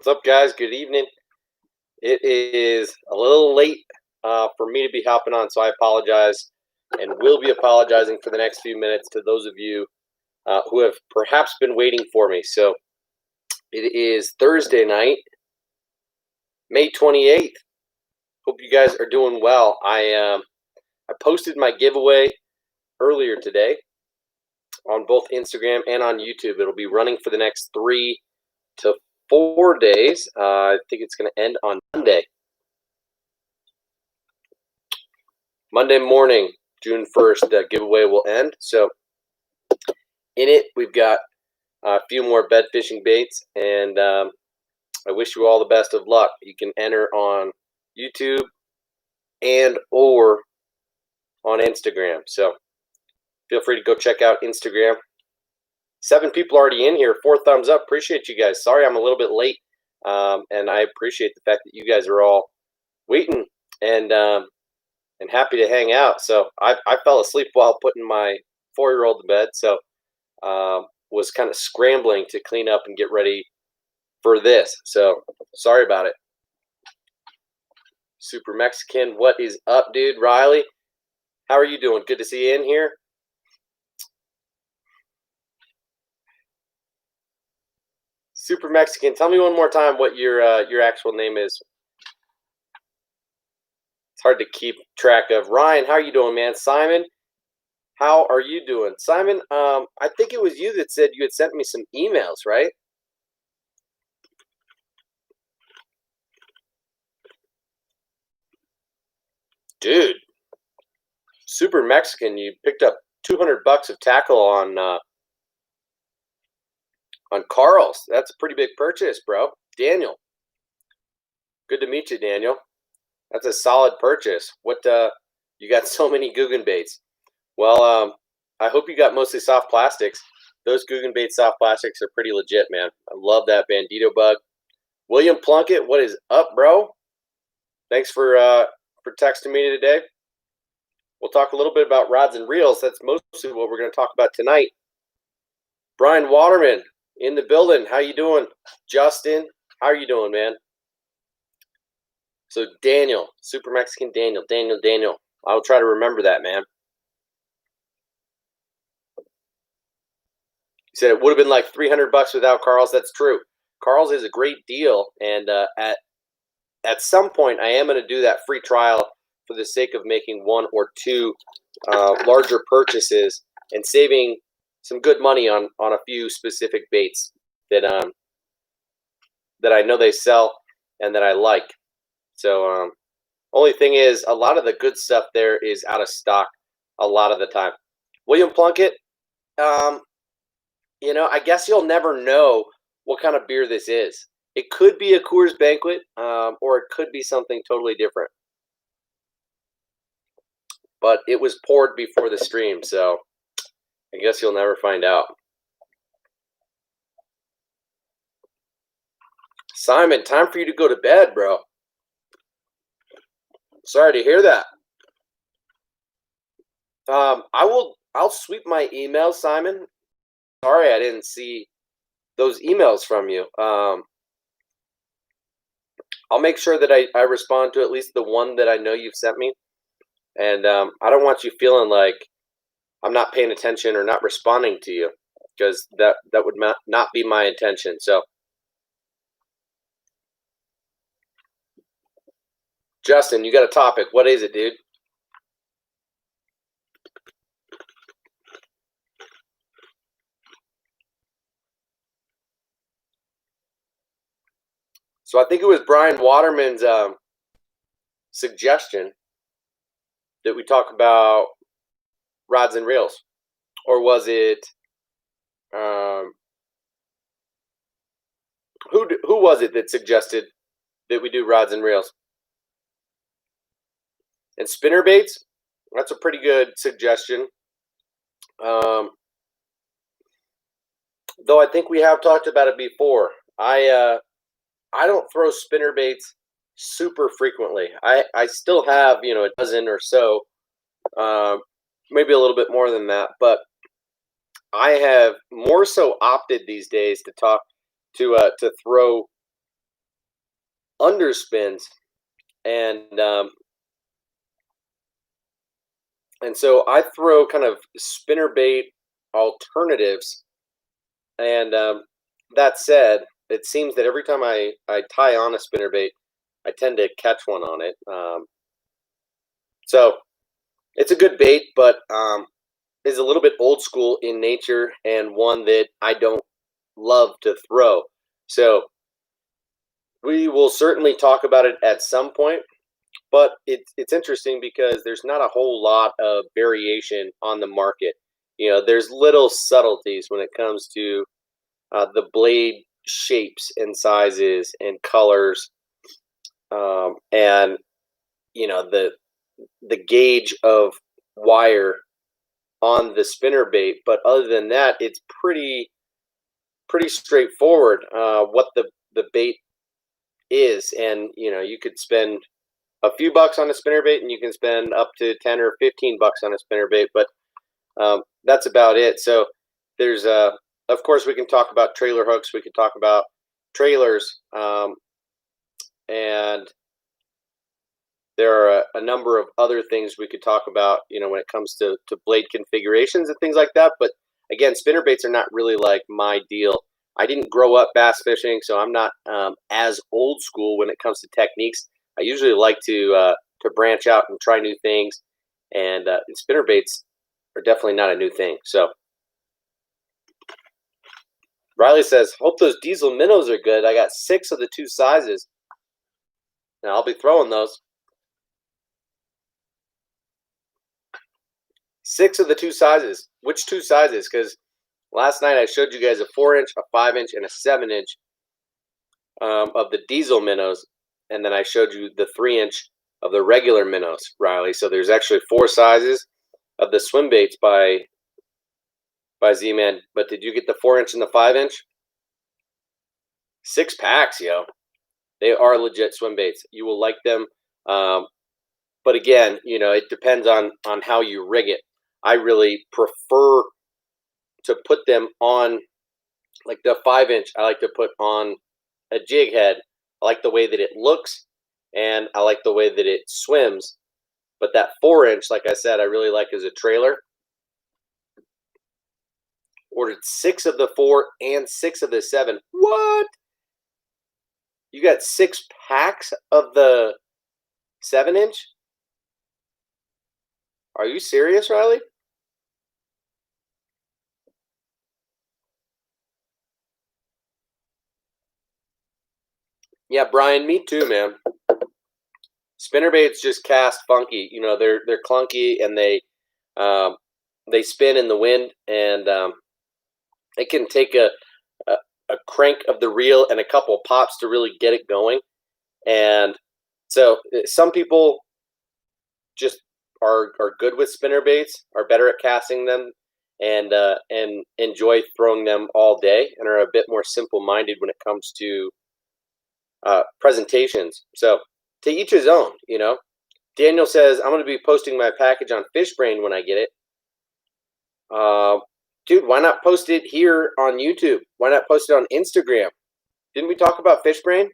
What's up, guys? Good evening. It is a little late for me to be hopping on, so I apologize and will be apologizing for the next few minutes to those of you who have perhaps been waiting for me. So it is Thursday night, May 28th. Hope you guys are doing well. I posted my giveaway earlier today on both Instagram and on YouTube. It'll be running for the next 3 to 4 days. I think it's going to end on Monday. Monday morning, June 1st, the giveaway will end. So in it, we've got a few more bed fishing baits, and I wish you all the best of luck. You can enter on YouTube and or on Instagram. So feel free to go check out Instagram. 7 people already in here. 4 thumbs up. Appreciate you guys. Sorry I'm a little bit late, and I appreciate the fact that you guys are all waiting and happy to hang out. So I fell asleep while putting my 4-year-old to bed, so was kind of scrambling to clean up and get ready for this. So sorry about it. Super Mexican, what is up, dude? Riley, how are you doing? Good to see you in here. Super Mexican, tell me one more time what your actual name is. It's hard to keep track of. Ryan, how are you doing, man? Simon, how are you doing? Simon, I think it was you that said you had sent me some emails, right? Dude, Super Mexican, you picked up $200 of tackle on Carl's. That's a pretty big purchase, bro. Daniel, good to meet you, Daniel. That's a solid purchase. What you got so many Guggenbaits? Well, I hope you got mostly soft plastics. Those Guggenbait soft plastics are pretty legit, man. I love that Bandito bug. William Plunkett, what is up, bro? Thanks for texting me today. We'll talk a little bit about rods and reels. That's mostly what we're going to talk about tonight. Brian Waterman in the building. How you doing? Justin, how are you doing, man? So Daniel, Super Mexican Daniel. I'll try to remember that, man. You said it would have been like $300 without Carl's. That's true. Carl's is a great deal, and at some point, I am going to do that free trial for the sake of making 1 or 2 larger purchases and saving some good money on a few specific baits that I know they sell and that I like. So only thing is, a lot of the good stuff there is out of stock a lot of the time. William Plunkett, I guess you'll never know what kind of beer this is. It could be a Coors Banquet, or it could be something totally different. But it was poured before the stream, so I guess you'll never find out. Simon, time for you to go to bed, bro. Sorry to hear that. I'll sweep my emails, Simon. Sorry I didn't see those emails from you. I'll make sure that I respond to at least the one that I know you've sent me. And I don't want you feeling like I'm not paying attention or not responding to you, because that would not be my intention. So, Justin, you got a topic. What is it, dude? So I think it was Brian Waterman's suggestion that we talk about rods and reels, or was it who was it that suggested that we do rods and reels? And spinner baits, that's a pretty good suggestion. Though I think we have talked about it before. I don't throw spinner baits super frequently. I still have, a dozen or so, maybe a little bit more than that, but I have more so opted these days to throw underspins, and so I throw kind of spinnerbait alternatives. And that said, it seems that every time I tie on a spinnerbait, I tend to catch one on it. So it's a good bait, but is a little bit old school in nature and one that I don't love to throw. So we will certainly talk about it at some point, but it's interesting because there's not a whole lot of variation on the market. You know, there's little subtleties when it comes to the blade shapes and sizes and colors, and you know the gauge of wire on the spinnerbait. But other than that, it's pretty straightforward what the bait is. And you know, you could spend a few bucks on a spinnerbait, and you can spend up to 10 or 15 bucks on a spinnerbait, but that's about it. So there's of course, we can talk about trailer hooks. We could talk about trailers, and there are a number of other things we could talk about, you know, when it comes to blade configurations and things like that. But again, spinnerbaits are not really like my deal. I didn't grow up bass fishing, so I'm not as old school when it comes to techniques. I usually like to branch out and try new things, and spinnerbaits are definitely not a new thing. So Riley says, hope those diesel minnows are good. I got 6 of the 2 sizes. Now I'll be throwing those. 6 of the 2 sizes. Which 2 sizes? Because last night I showed you guys a 4-inch, a 5-inch, and a 7-inch of the diesel minnows. And then I showed you the 3-inch of the regular minnows, Riley. So there's actually 4 sizes of the Swimbaits by Z-Man. But did you get the 4-inch and the 5-inch? 6 packs, yo. They are legit Swimbaits. You will like them. But again, you know, it depends on how you rig it. I really prefer to put them on, like the 5-inch, I like to put on a jig head. I like the way that it looks, and I like the way that it swims. But that 4-inch, like I said, I really like as a trailer. Ordered 6 of the 4 and 6 of the 7. What? You got 6 packs of the 7-inch? Are you serious, Riley? Yeah, Brian, me too, man. Spinnerbaits just cast funky. You know, they're clunky, and they spin in the wind, and it can take a crank of the reel and a couple pops to really get it going. And so some people just are good with spinnerbaits, are better at casting them, and enjoy throwing them all day, and are a bit more simple-minded when it comes to presentations. So to each his own, you know. Daniel says, I'm going to be posting my package on Fishbrain when I get it. Dude, why not post it here on YouTube? Why not post it on Instagram? Didn't we talk about Fishbrain?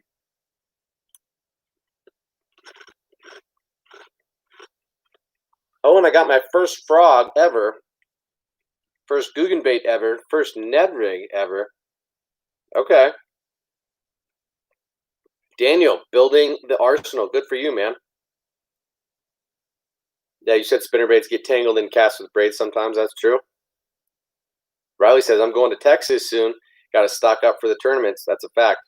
Oh, and I got my first frog ever. First Guggenbait ever. First Ned rig ever. Okay. Daniel, building the arsenal. Good for you, man. Yeah, you said spinnerbaits get tangled in casts with braids sometimes. That's true. Riley says, I'm going to Texas soon. Got to stock up for the tournaments. That's a fact.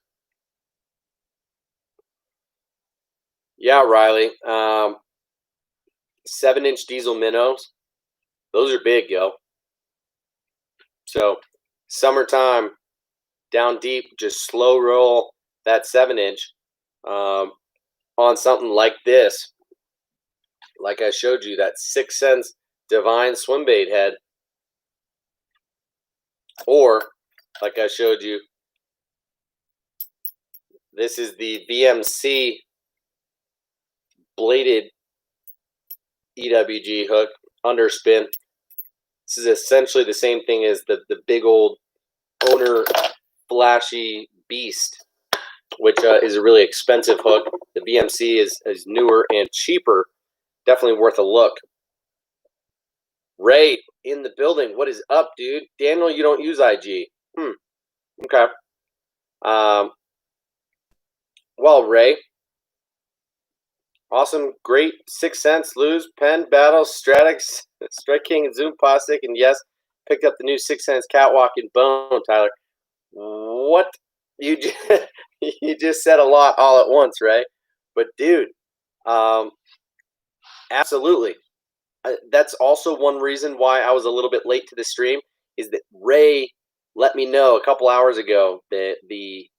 Yeah, Riley. 7-inch diesel minnows. Those are big, yo. So, summertime, down deep, just slow roll that 7-inch on something like this. Like I showed you, that 6 cents Divine Swimbait head. Or, like I showed you, this is the VMC bladed EWG hook, underspin. This is essentially the same thing as the big old owner flashy beast. which is a really expensive hook. The VMC is newer and cheaper. Definitely worth a look. Ray in the building. What is up, dude? Daniel, you don't use IG. Okay. Well, Ray. Awesome, great, 6 cents, lose, pen, battle, Stratix, Strike King, and Zoom Postic, and yes, picked up the new 6 cents Catwalk and Bone, Tyler. What? You just, you just said a lot all at once, right? But dude, absolutely. That's also one reason why I was a little bit late to the stream, is that Ray let me know a couple hours ago that the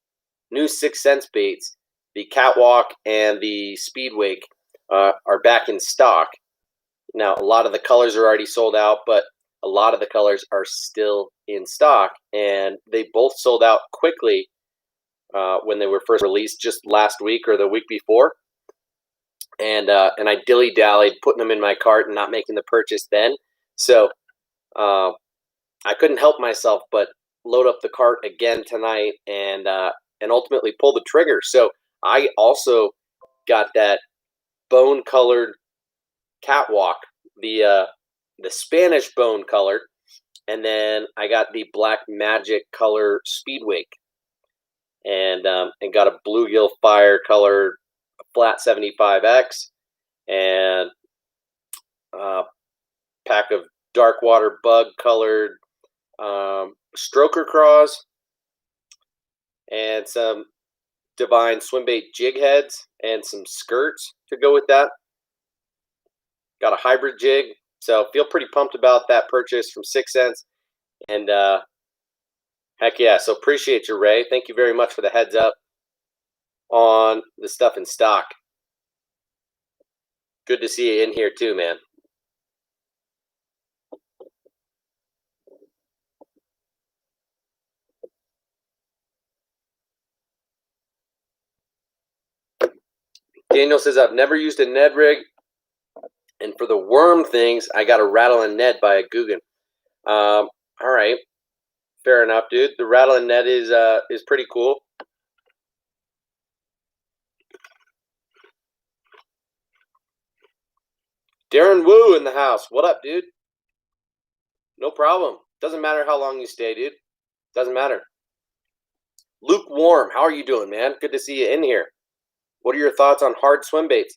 new 6 cents baits, the Catwalk and the Speedwake, are back in stock. Now, a lot of the colors are already sold out, but a lot of the colors are still in stock, and they both sold out quickly when they were first released, just last week or the week before. And I dilly-dallied putting them in my cart and not making the purchase then. So I couldn't help myself but load up the cart again tonight and ultimately pull the trigger. So I also got that bone-colored Catwalk, the Spanish bone-colored, and then I got the Black Magic color Speedwake, and got a Bluegill Fire colored flat 75X, and a pack of Darkwater Bug colored Stroker Craws, and some Divine Swimbait jig heads and some skirts to go with that. Got a hybrid jig, so feel pretty pumped about that purchase from 6 cents. And heck yeah, so appreciate you, Ray. Thank you very much for the heads up on the stuff in stock. Good to see you in here too, man. Daniel says, I've never used a Ned rig, and for the worm things, I got a Rattle and Ned by a Guggen. All right, fair enough, dude. The Rattle and Ned is pretty cool. Darren Wu in the house. What up, dude? No problem. Doesn't matter how long you stay, dude. Doesn't matter. Lukewarm, how are you doing, man? Good to see you in here. What are your thoughts on hard swim baits?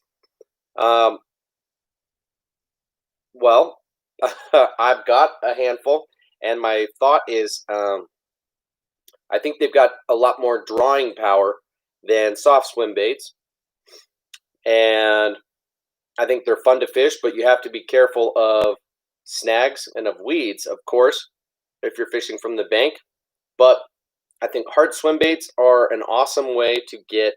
Well, I've got a handful, and my thought is I think they've got a lot more drawing power than soft swim baits, and I think they're fun to fish, but you have to be careful of snags and of weeds, of course, if you're fishing from the bank. But I think hard swim baits are an awesome way to get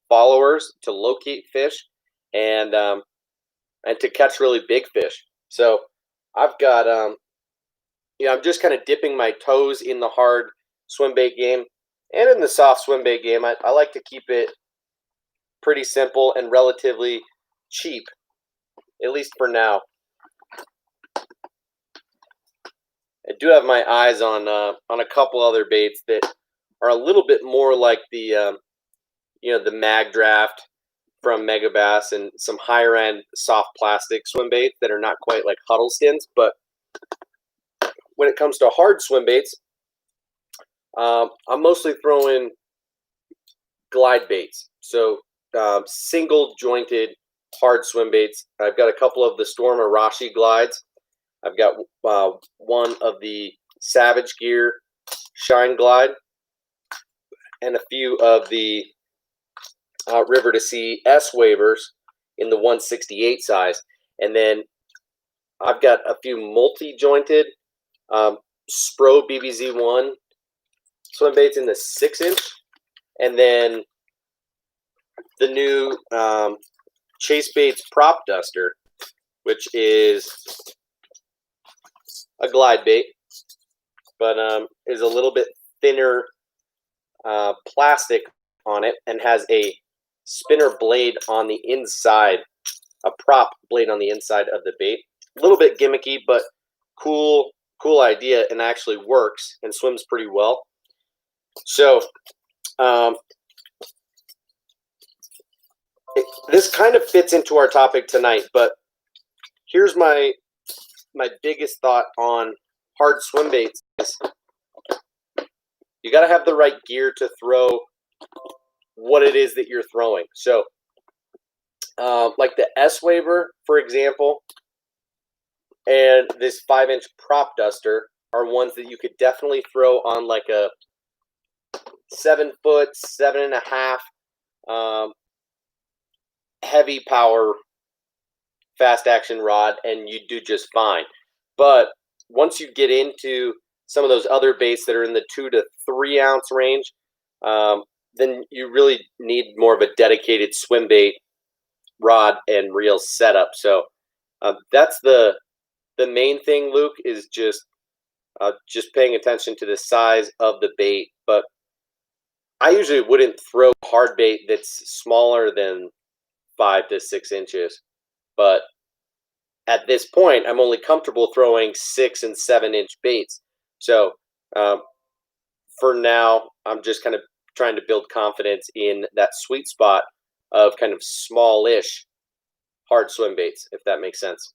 followers, to locate fish, and to catch really big fish. So I've got, I'm just kind of dipping my toes in the hard swim bait game and in the soft swim bait game. I like to keep it pretty simple and relatively cheap, at least for now. I do have my eyes on a couple other baits that are a little bit more like the the Mag Draft from Megabass, and some higher end soft plastic swim baits that are not quite like Huddlestons. But when it comes to hard swim baits, I'm mostly throwing glide baits. So single jointed hard swim baits. I've got a couple of the Storm Arashi glides. I've got one of the Savage Gear Shine Glide, and a few of the River to Sea S waivers in the 168 size. And then I've got a few multi-jointed Spro BBZ1 swim baits in the 6-inch, and then the new Chase Baits Prop Duster, which is a glide bait, but is a little bit thinner plastic on it, and has a spinner blade on the inside, a prop blade on the inside of the bait. A little bit gimmicky, but cool idea, and actually works and swims pretty well. So This kind of fits into our topic tonight, but here's my biggest thought on hard swim baits is you got to have the right gear to throw what it is that you're throwing. So, like the S-Waver, for example, and this 5-inch prop duster are ones that you could definitely throw on like a 7-foot, 7.5 heavy power fast action rod, and you do just fine. But once you get into some of those other baits that are in the 2 to 3 ounce range, then you really need more of a dedicated swim bait rod and reel setup. So that's the main thing, Luke, is just paying attention to the size of the bait. But I usually wouldn't throw hard bait that's smaller than 5 to 6 inches. But at this point, I'm only comfortable throwing 6 and 7-inch baits. So for now, I'm just kind of trying to build confidence in that sweet spot of kind of smallish hard swim baits, if that makes sense.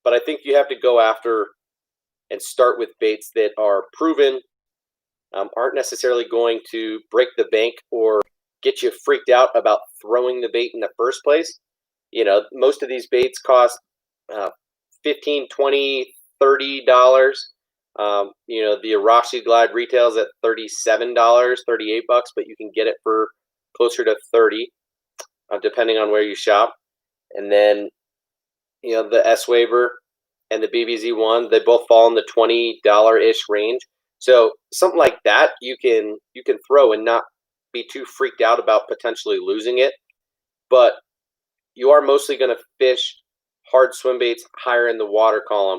But I think you have to go after and start with baits that are proven, aren't necessarily going to break the bank or get you freaked out about throwing the bait in the first place. You know, most of these baits cost $15, $20, $30. You know, the Arashi Glide retails at $37, $38, but you can get it for closer to $30, depending on where you shop. And then, you know, the S-Waver and the BBZ1, they both fall in the $20-ish range. So something like that you can throw and not be too freaked out about potentially losing it. But you are mostly going to fish hard swim baits higher in the water column,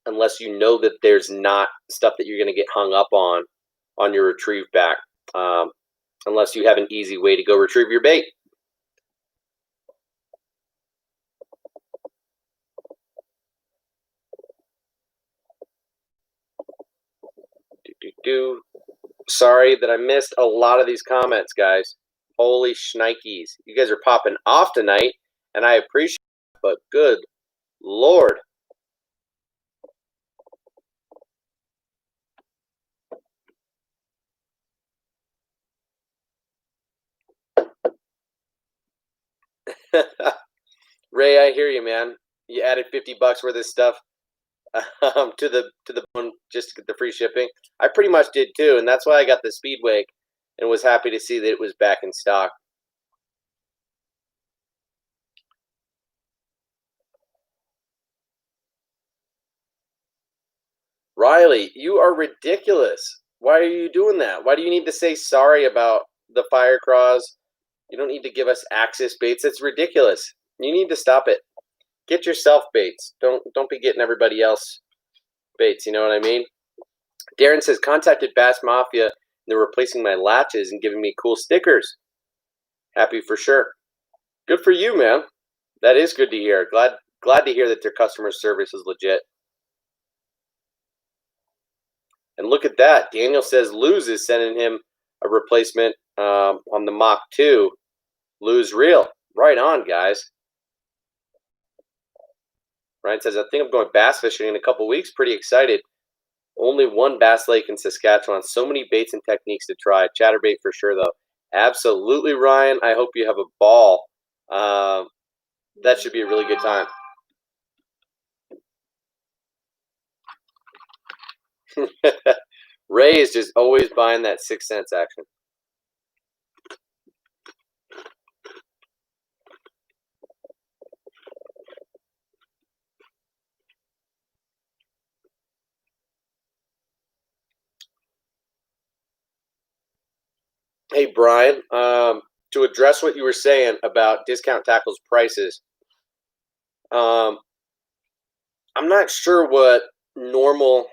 unless you know that there's not stuff that you're going to get hung up on your retrieve back, unless you have an easy way to go retrieve your bait. Sorry that I missed a lot of these comments, guys. Holy shnikes. You guys are popping off tonight, and I appreciate it, but good Lord. Ray, I hear you, man. You added $50 worth of stuff to the bone just to get the free shipping. I pretty much did too, and that's why I got the Speedwake and was happy to see that it was back in stock. Riley, you are ridiculous. Why are you doing that? Why do you need to say sorry about the fire craws? You don't need to give us Axis baits. It's ridiculous. You need to stop it. Get yourself baits. Don't be getting everybody else baits. You know what I mean? Darren says, contacted Bass Mafia, and they're replacing my latches and giving me cool stickers. Happy for sure. Good for you, man. That is good to hear. Glad to hear that their customer service is legit. And look at that. Daniel says Luz is sending him a replacement on the Mach 2. Luz real. Right on, guys. Ryan says, I think I'm going bass fishing in a couple weeks. Pretty excited. Only one bass lake in Saskatchewan. So many baits and techniques to try. Chatterbait for sure, though. Absolutely, Ryan. I hope you have a ball. That should be a really good time. Ray is just always buying that 6 cents action. Hey, Brian, to address what you were saying about Discount Tackle's prices, I'm not sure what normal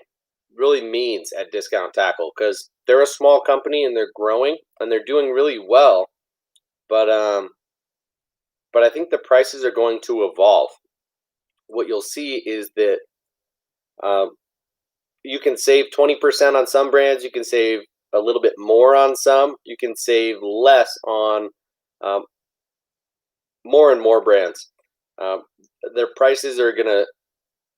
really means at Discount Tackle, because they're a small company and they're growing and they're doing really well, but I think the prices are going to evolve. What you'll see is that you can save 20% on some brands, you can save a little bit more on some, you can save less on more and more brands. Their prices are going to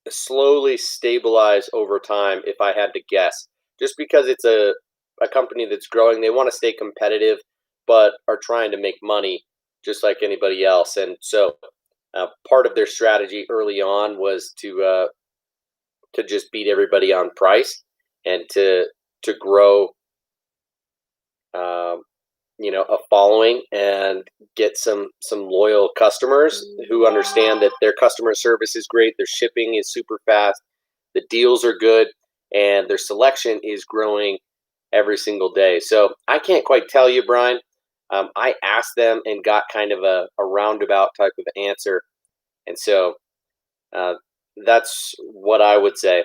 slowly stabilize over time, if I had to guess, just because it's a company that's growing. They want to stay competitive, but are trying to make money just like anybody else. And so part of their strategy early on was to just beat everybody on price and to grow a following and get some loyal customers who understand that their customer service is great, their shipping is super fast, the deals are good, and their selection is growing every single day. So I can't quite tell you, Brian. I asked them and got kind of a roundabout type of answer, and so that's what I would say.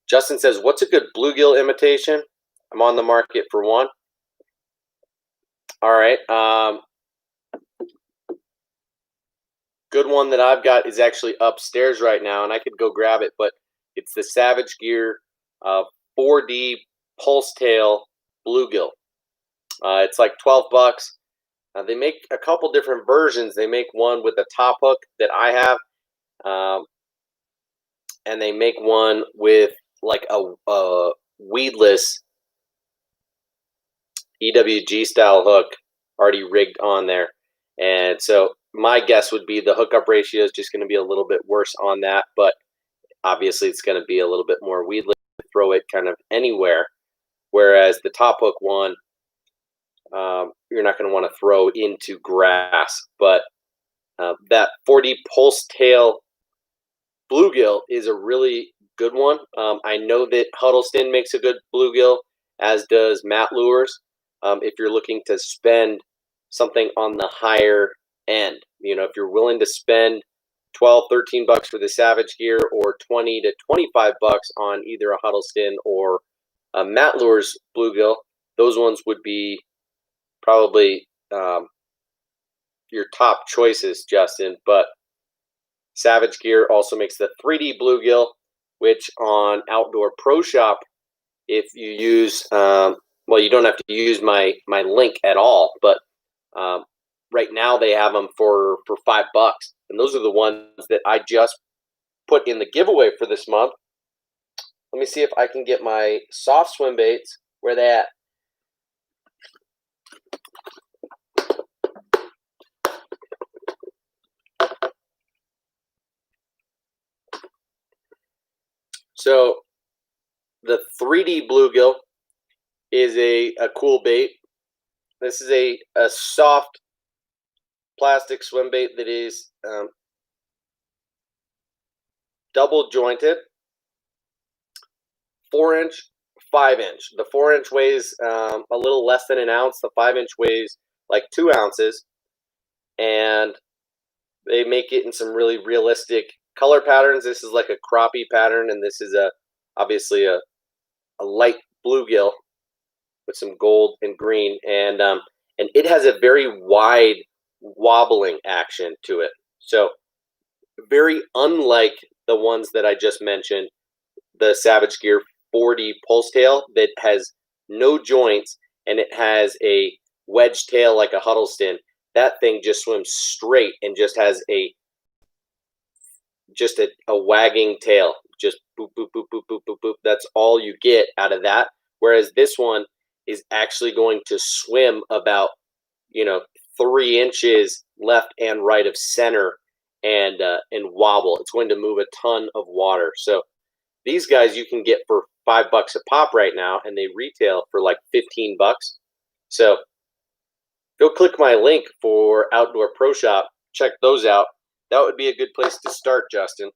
Justin says, "What's a good bluegill imitation? I'm on the market for one." All right. Good one that I've got is actually upstairs right now, and I could go grab it, but it's the Savage Gear 4D Pulse Tail Bluegill. It's like $12. They make a couple different versions. They make one with a top hook that I have, and they make one with like a weedless EWG style hook already rigged on there. And so my guess would be the hookup ratio is just going to be a little bit worse on that, but obviously it's going to be a little bit more weedless to throw it kind of anywhere. Whereas the top hook one, you're not going to want to throw into grass. But that 4D Pulse Tail Bluegill is a really good one. I know that Huddleston makes a good bluegill, as does Matt Lures. If you're looking to spend something on the higher end, if you're willing to spend $12, $13 for the Savage Gear, or $20 to $25 on either a Huddleston or a Matt Lures bluegill, those ones would be probably your top choices, Justin. But Savage Gear also makes the 3D bluegill, which on Outdoor Pro Shop, if you use, you don't have to use my link at all, but right now they have them for $5, and those are the ones that I just put in the giveaway for this month. Let me see if I can get my soft swim baits. Where they at? So the 3D bluegill is a cool bait. This is a soft plastic swim bait that is double jointed, 4-inch, 5-inch. The 4-inch weighs a little less than an ounce. The 5-inch weighs like 2 ounces, and they make it in some really realistic color patterns. This is like a crappie pattern, and this is obviously a light bluegill with some gold and green, and it has a very wide wobbling action to it. So very unlike the ones that I just mentioned, the Savage Gear 4D Pulse Tail that has no joints and it has a wedge tail like a Huddleston. That thing just swims straight and just has a wagging tail. Just boop, boop, boop, boop, boop, boop, boop. That's all you get out of that. Whereas this one is actually going to swim about, 3 inches left and right of center and wobble. It's going to move a ton of water. So these guys you can get for $5 a pop right now, and they retail for like $15. So go click my link for Outdoor Pro Shop. Check those out. That would be a good place to start, Justin.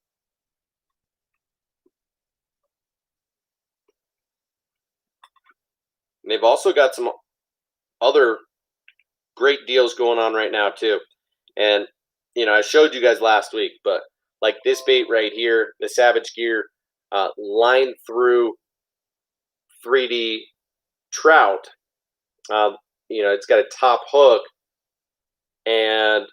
And they've also got some other great deals going on right now too. And I showed you guys last week, but like this bait right here, the Savage Gear line through 3D trout. It's got a top hook, and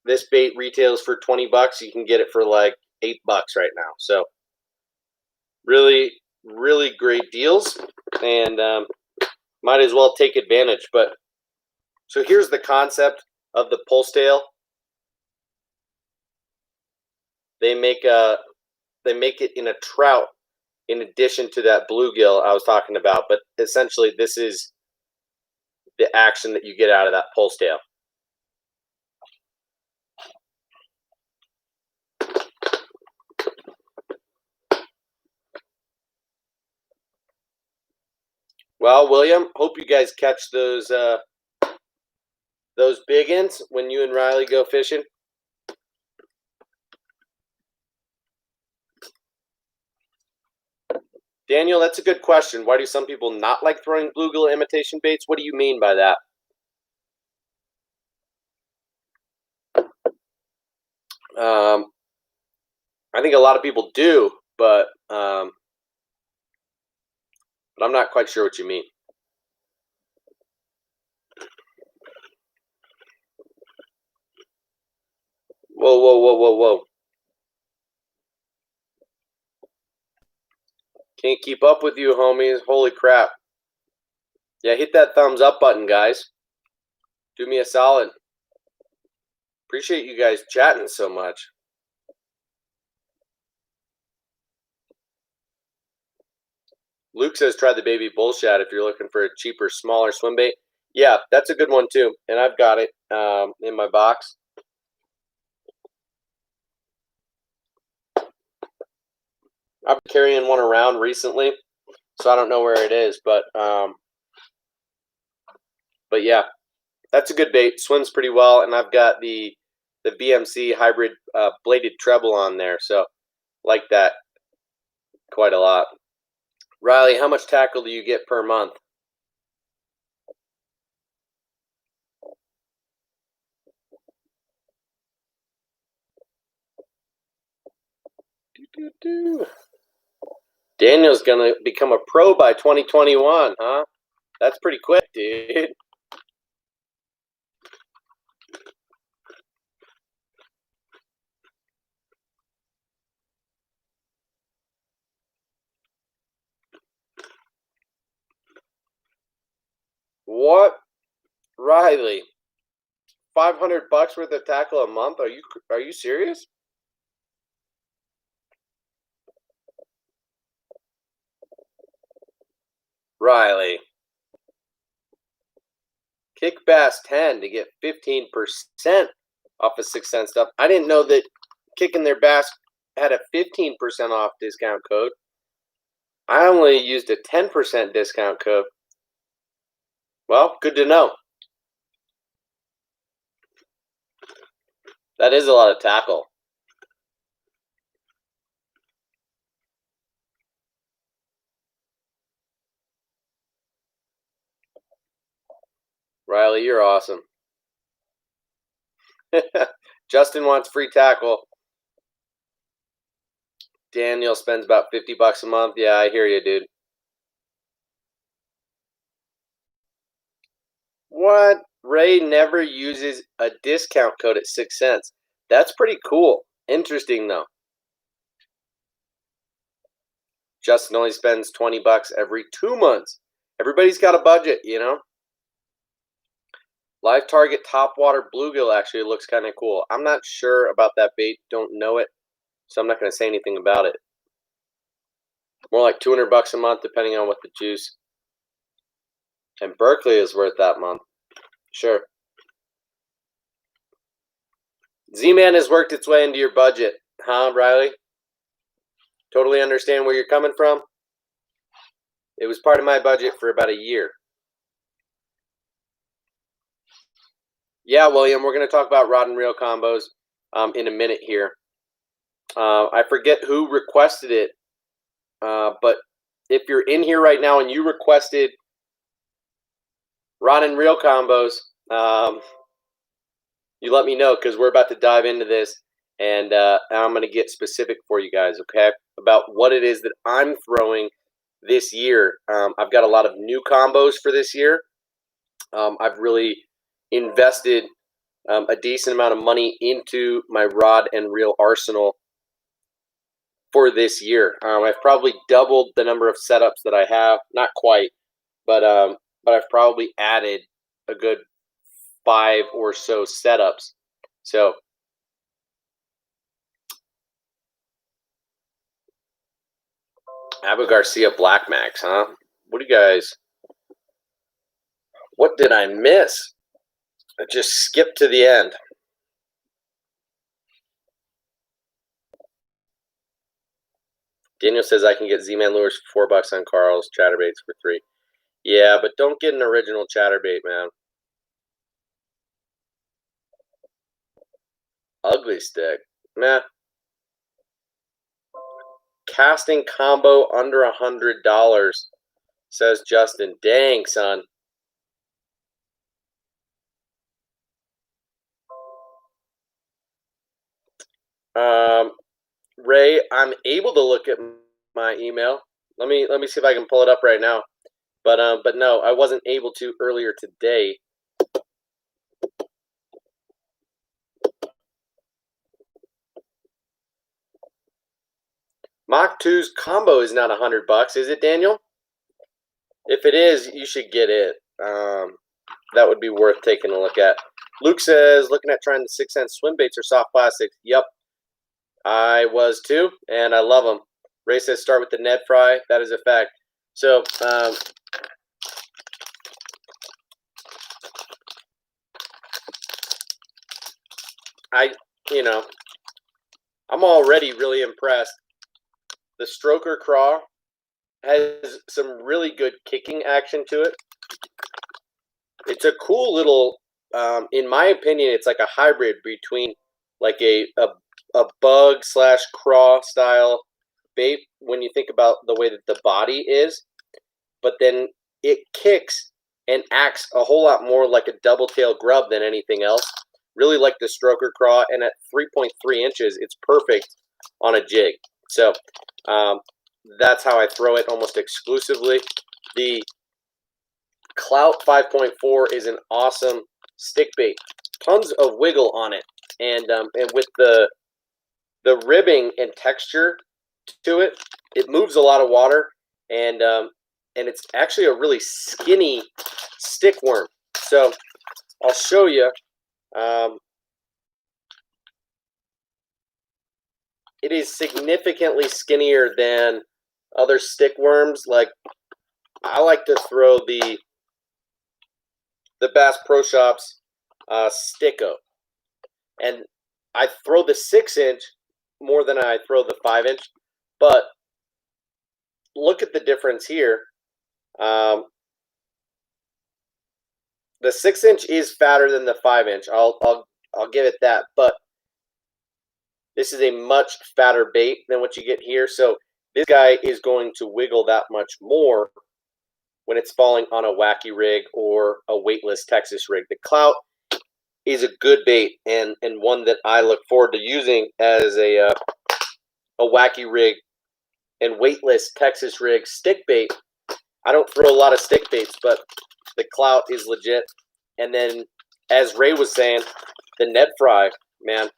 this bait retails for $20. You can get it for like $8 right now. So really, really great deals, and might as well take advantage. But so here's the concept of the pulse tail. They make it in a trout in addition to that bluegill I was talking about, but essentially this is the action that you get out of that pulse tail. Well, William, hope you guys catch those big ends when you and Riley go fishing. Daniel, that's a good question. Why do some people not like throwing bluegill imitation baits? What do you mean by that? I think a lot of people do, but I'm not quite sure what you mean. Whoa, whoa, whoa, whoa, whoa. Can't keep up with you, homies. Holy crap. Yeah, hit that thumbs up button, guys. Do me a solid. Appreciate you guys chatting so much. Luke says try the baby bullshot if you're looking for a cheaper, smaller swim bait. Yeah, that's a good one too, and I've got it in my box. I've been carrying one around recently, so I don't know where it is, but yeah, that's a good bait. Swims pretty well, and I've got the BMC hybrid bladed treble on there, so like that quite a lot. Riley, how much tackle do you get per month? Daniel's gonna become a pro by 2021, huh? That's pretty quick, dude. What, Riley? $500 worth of tackle a month? Are you serious? Riley. Kick Bass 10 to get 15% off of 6 cent stuff. I didn't know that Kicking Their Bass had a 15% off discount code. I only used a 10% discount code. Well, good to know. That is a lot of tackle. Riley, you're awesome. Justin wants free tackle. Daniel spends about $50 a month. Yeah, I hear you, dude. What? Ray never uses a discount code at 6 cents. That's pretty cool. Interesting, though. Justin only spends $20 every 2 months. Everybody's got a budget, you know? Live target topwater bluegill actually looks kind of cool. I'm not sure about that bait. Don't know it, so I'm not going to say anything about it. More like $200 a month, depending on what the juice. And Berkeley is worth that month. Sure. Z-Man has worked its way into your budget, huh, Riley? Totally understand where you're coming from. It was part of my budget for about a year. Yeah, William, we're going to talk about rod and reel combos in a minute here. I forget who requested it, but if you're in here right now and you requested rod and reel combos, you let me know, because we're about to dive into this, and I'm going to get specific for you guys, okay, about what it is that I'm throwing this year. I've got a lot of new combos for this year. I've really invested a decent amount of money into my rod and reel arsenal for this year. I've probably doubled the number of setups that I have. Not quite, but I've probably added a good 5 or so setups. So Abu Garcia Black Max, huh? What do you guys? What did I miss? I just skipped to the end. Daniel says I can get Z-Man lures for $4 on Carl's, Chatterbaits for $3. Yeah, but don't get an original Chatterbait, man. Ugly stick, meh. Casting combo under $100, says Justin. Dang, son. Ray, I'm able to look at my email. Let me see if I can pull it up right now. But no, I wasn't able to earlier today. Mach 2's combo is not $100, is it, Daniel? If it is, you should get it. That would be worth taking a look at. Luke says, looking at trying the 6-cent Swimbaits or soft plastics. Yep, I was too, and I love them. Ray says, start with the Ned Fry. That is a fact. So, I'm already really impressed. The Stroker Craw has some really good kicking action to it. It's a cool little, in my opinion, it's like a hybrid between like a bug / craw style bait when you think about the way that the body is, but then it kicks and acts a whole lot more like a double tail grub than anything else. Really like the Stroker Craw, and at 3.3 inches, it's perfect on a jig. So that's how I throw it almost exclusively. The Clout 5.4 is an awesome stick bait. Tons of wiggle on it, and with the ribbing and texture to it, it moves a lot of water, and it's actually a really skinny stick worm. So I'll show you. It is significantly skinnier than other stick worms. Like, I like to throw the Bass Pro Shops Sticko, and I throw the 6-inch more than I throw the 5-inch. But look at the difference here. The 6-inch is fatter than the 5-inch. I'll give it that. But this is a much fatter bait than what you get here. So this guy is going to wiggle that much more when it's falling on a wacky rig or a weightless Texas rig. The Clout is a good bait, and one that I look forward to using as a wacky rig and weightless Texas rig stick bait. I don't throw a lot of stick baits, but the Clout is legit. And then, as Ray was saying, the Ned Fry, man.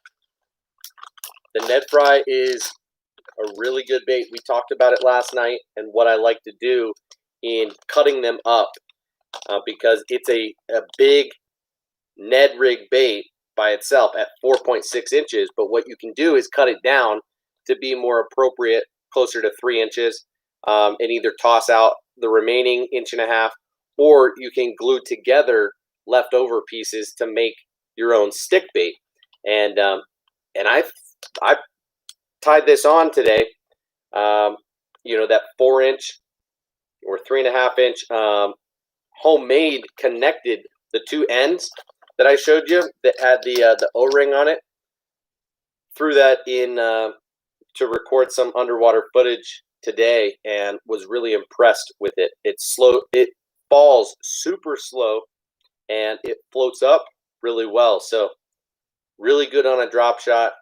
The Ned Fry is a really good bait. We talked about it last night, and what I like to do in cutting them up, because it's a big Ned rig bait by itself at 4.6 inches, but what you can do is cut it down to be more appropriate, closer to 3 inches, and either toss out the remaining 1.5 inches, or you can glue together leftover pieces to make your own stick bait. And I tied this on today. That 4-inch or 3.5-inch homemade connected the two ends that I showed you that had the O-ring on it. Threw that in to record some underwater footage today, and was really impressed with it. It's slow. It falls super slow, and it floats up really well. So really good on a drop shot.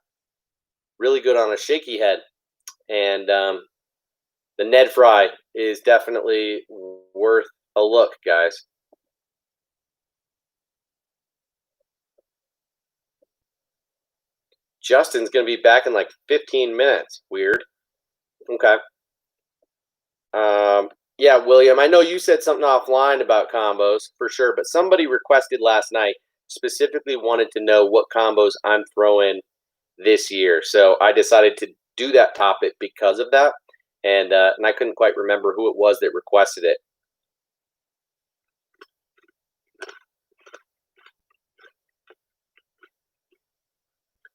Really good on a shaky head. And the Ned Fry is definitely worth a look, guys. Justin's going to be back in like 15 minutes. Weird. Okay. Yeah, William, I know you said something offline about combos for sure, but somebody requested last night, specifically wanted to know what combos I'm throwing this year. So I decided to do that topic because of that, and I couldn't quite remember who it was that requested it.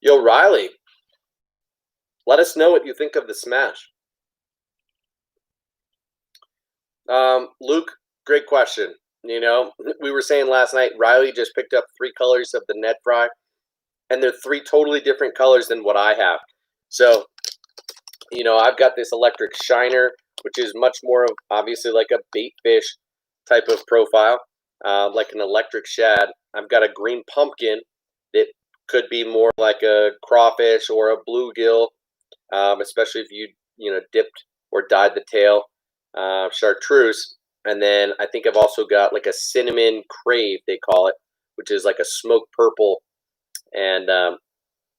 Yo, Riley, let us know what you think of the Smash. Luke, great question. You know, we were saying last night, Riley just picked up 3 colors of the Ned Fry, and they're 3 totally different colors than what I have. So, you know, I've got this electric shiner, which is much more of obviously like a bait fish type of profile, like an electric shad. I've got a green pumpkin that could be more like a crawfish or a bluegill, especially if you know dipped or dyed the tail, chartreuse. And then I think I've also got like a cinnamon crave, they call it, which is like a smoke purple and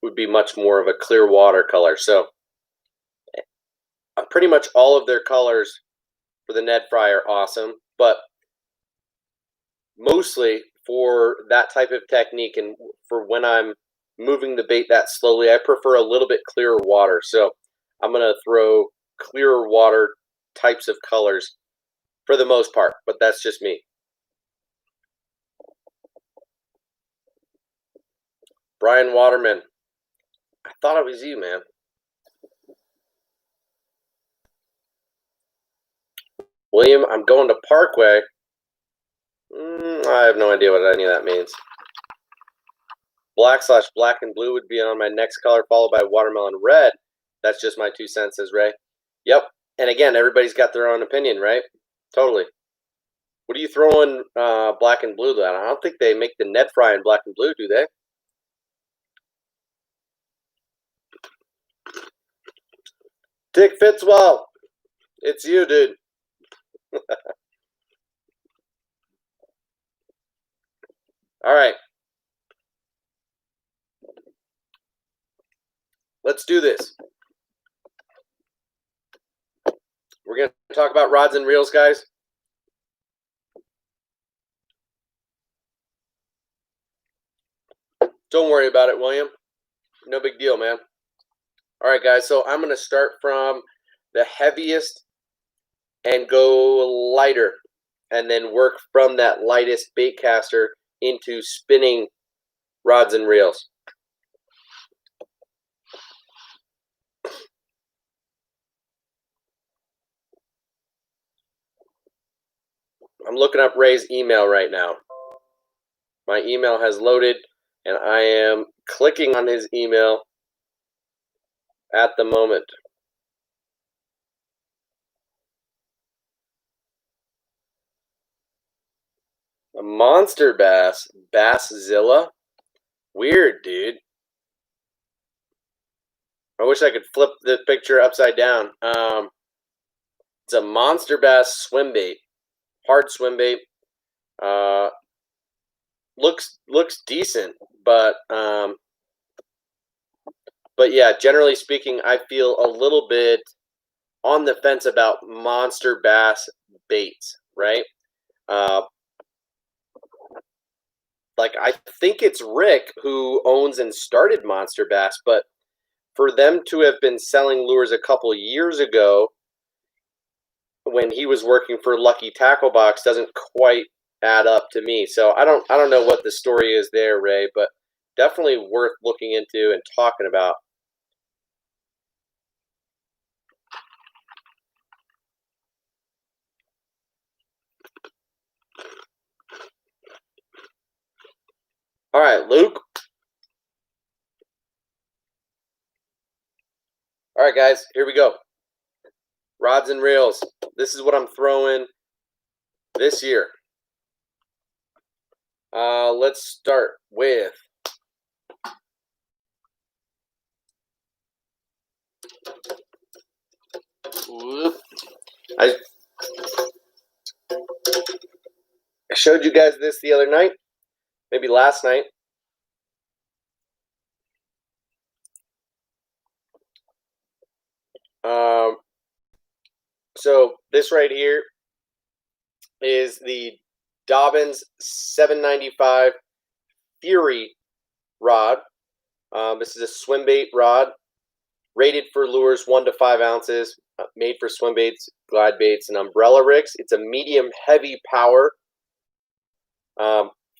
would be much more of a clear water color. So pretty much all of their colors for the Ned Fry are awesome, but mostly for that type of technique and for when I'm moving the bait that slowly, I prefer a little bit clearer water. So I'm going to throw clearer water types of colors for the most part, but that's just me. Brian Waterman, I thought it was you, man. William, I'm going to Parkway. I have no idea what any of that means. Black/black and blue would be on my next color, followed by watermelon red. That's just my 2 cents, says Ray. Yep. And again, everybody's got their own opinion, right? Totally. What are you throwing black and blue then? I don't think they make the Ned Fry in black and blue, do they? Dick Fitzwell, it's you, dude. All right. Let's do this. We're going to talk about rods and reels, guys. Don't worry about it, William. No big deal, man. All right, guys. So I'm going to start from the heaviest and go lighter, and then work from that lightest bait caster into spinning rods and reels. I'm looking up Ray's email right now. My email has loaded, and I am clicking on his email at the moment. A monster bass, Basszilla. Weird, dude. I wish I could flip the picture upside down. It's a monster bass swim bait, hard swim bait. Looks decent, but yeah, generally speaking, I feel a little bit on the fence about monster bass baits, right? Like I think it's Rick who owns and started Monster Bass, but for them to have been selling lures a couple years ago when he was working for Lucky Tackle Box doesn't quite add up to me. So I don't know what the story is there, Ray, but definitely worth looking into and talking about. All right, Luke. All right, guys, here we go. Rods and reels. This is what I'm throwing this year. Let's start with I showed you guys this the other night, maybe last night. So this right here is the Dobbins 795 Fury rod. This is a swim bait rod, rated for lures 1 to 5 ounces, made for swim baits, glide baits, and umbrella rigs. It's a medium heavy power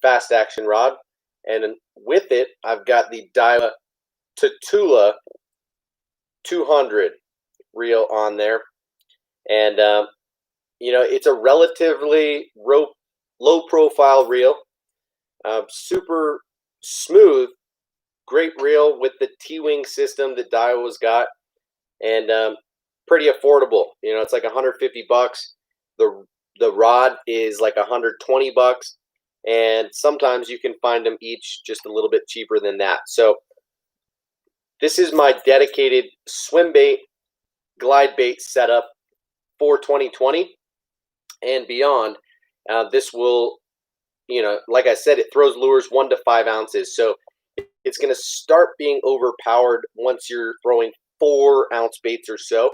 fast action rod, and with it I've got the Daiwa Tatula 200 reel on there, and you know, it's a relatively low profile reel, super smooth, great reel with the T-wing system that Daiwa's got, and pretty affordable. You know, it's like 150 bucks. The rod is like 120 bucks, and sometimes you can find them each just a little bit cheaper than that. So this is my dedicated swim bait, glide bait setup for 2020 and beyond. This will, you know, like I said, it throws lures 1 to 5 ounces. So it's going to start being overpowered once you're throwing 4-ounce baits or so.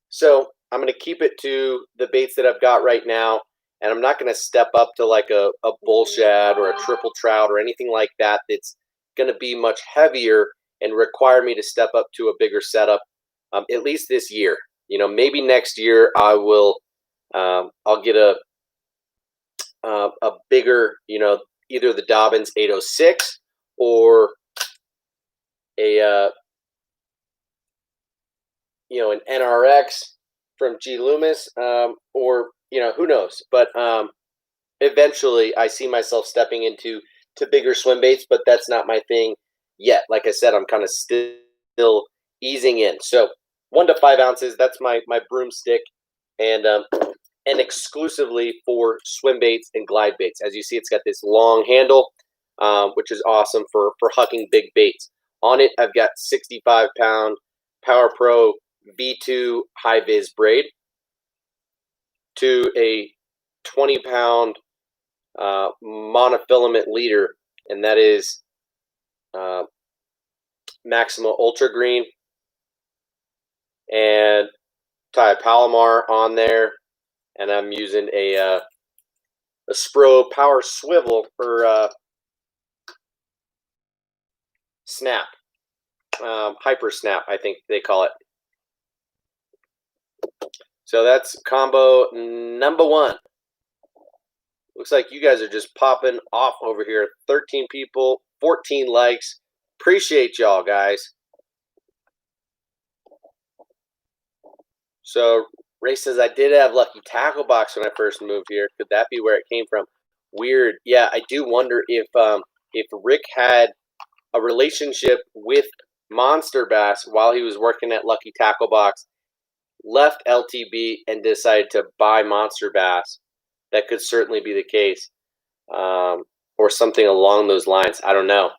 So I'm going to keep it to the baits that I've got right now, and I'm not going to step up to like a bull shad or a triple trout or anything like that that's going to be much heavier and require me to step up to a bigger setup, at least this year. You know, maybe next year I will, I'll get a bigger, you know, either the Dobbins 806 or a, you know, an NRX from G Loomis, or, you know, who knows. But eventually I see myself stepping into bigger swim baits, but that's not my thing yet. Like I said, I'm kind of still easing in. So 1 to 5 ounces, that's my broomstick, and exclusively for swim baits and glide baits. As you see, it's got this long handle, which is awesome for hucking big baits. On it, I've got 65-pound Power Pro V2 high vis braid to a 20-pound monofilament leader, and that is Maxima Ultra Green, and tie a Palomar on there, and I'm using a Spro Power Swivel for snap, hyper snap, I think they call it. So that's combo number 1. Looks like you guys are just popping off over here. 13 people, 14 likes. Appreciate y'all, guys. So Ray says, I did have Lucky Tackle Box when I first moved here. Could that be where it came from? Weird. Yeah, I do wonder if Rick had a relationship with Monster Bass while he was working at Lucky Tackle Box, left LTB and decided to buy Monster Bass. That could certainly be the case, or something along those lines. I don't know.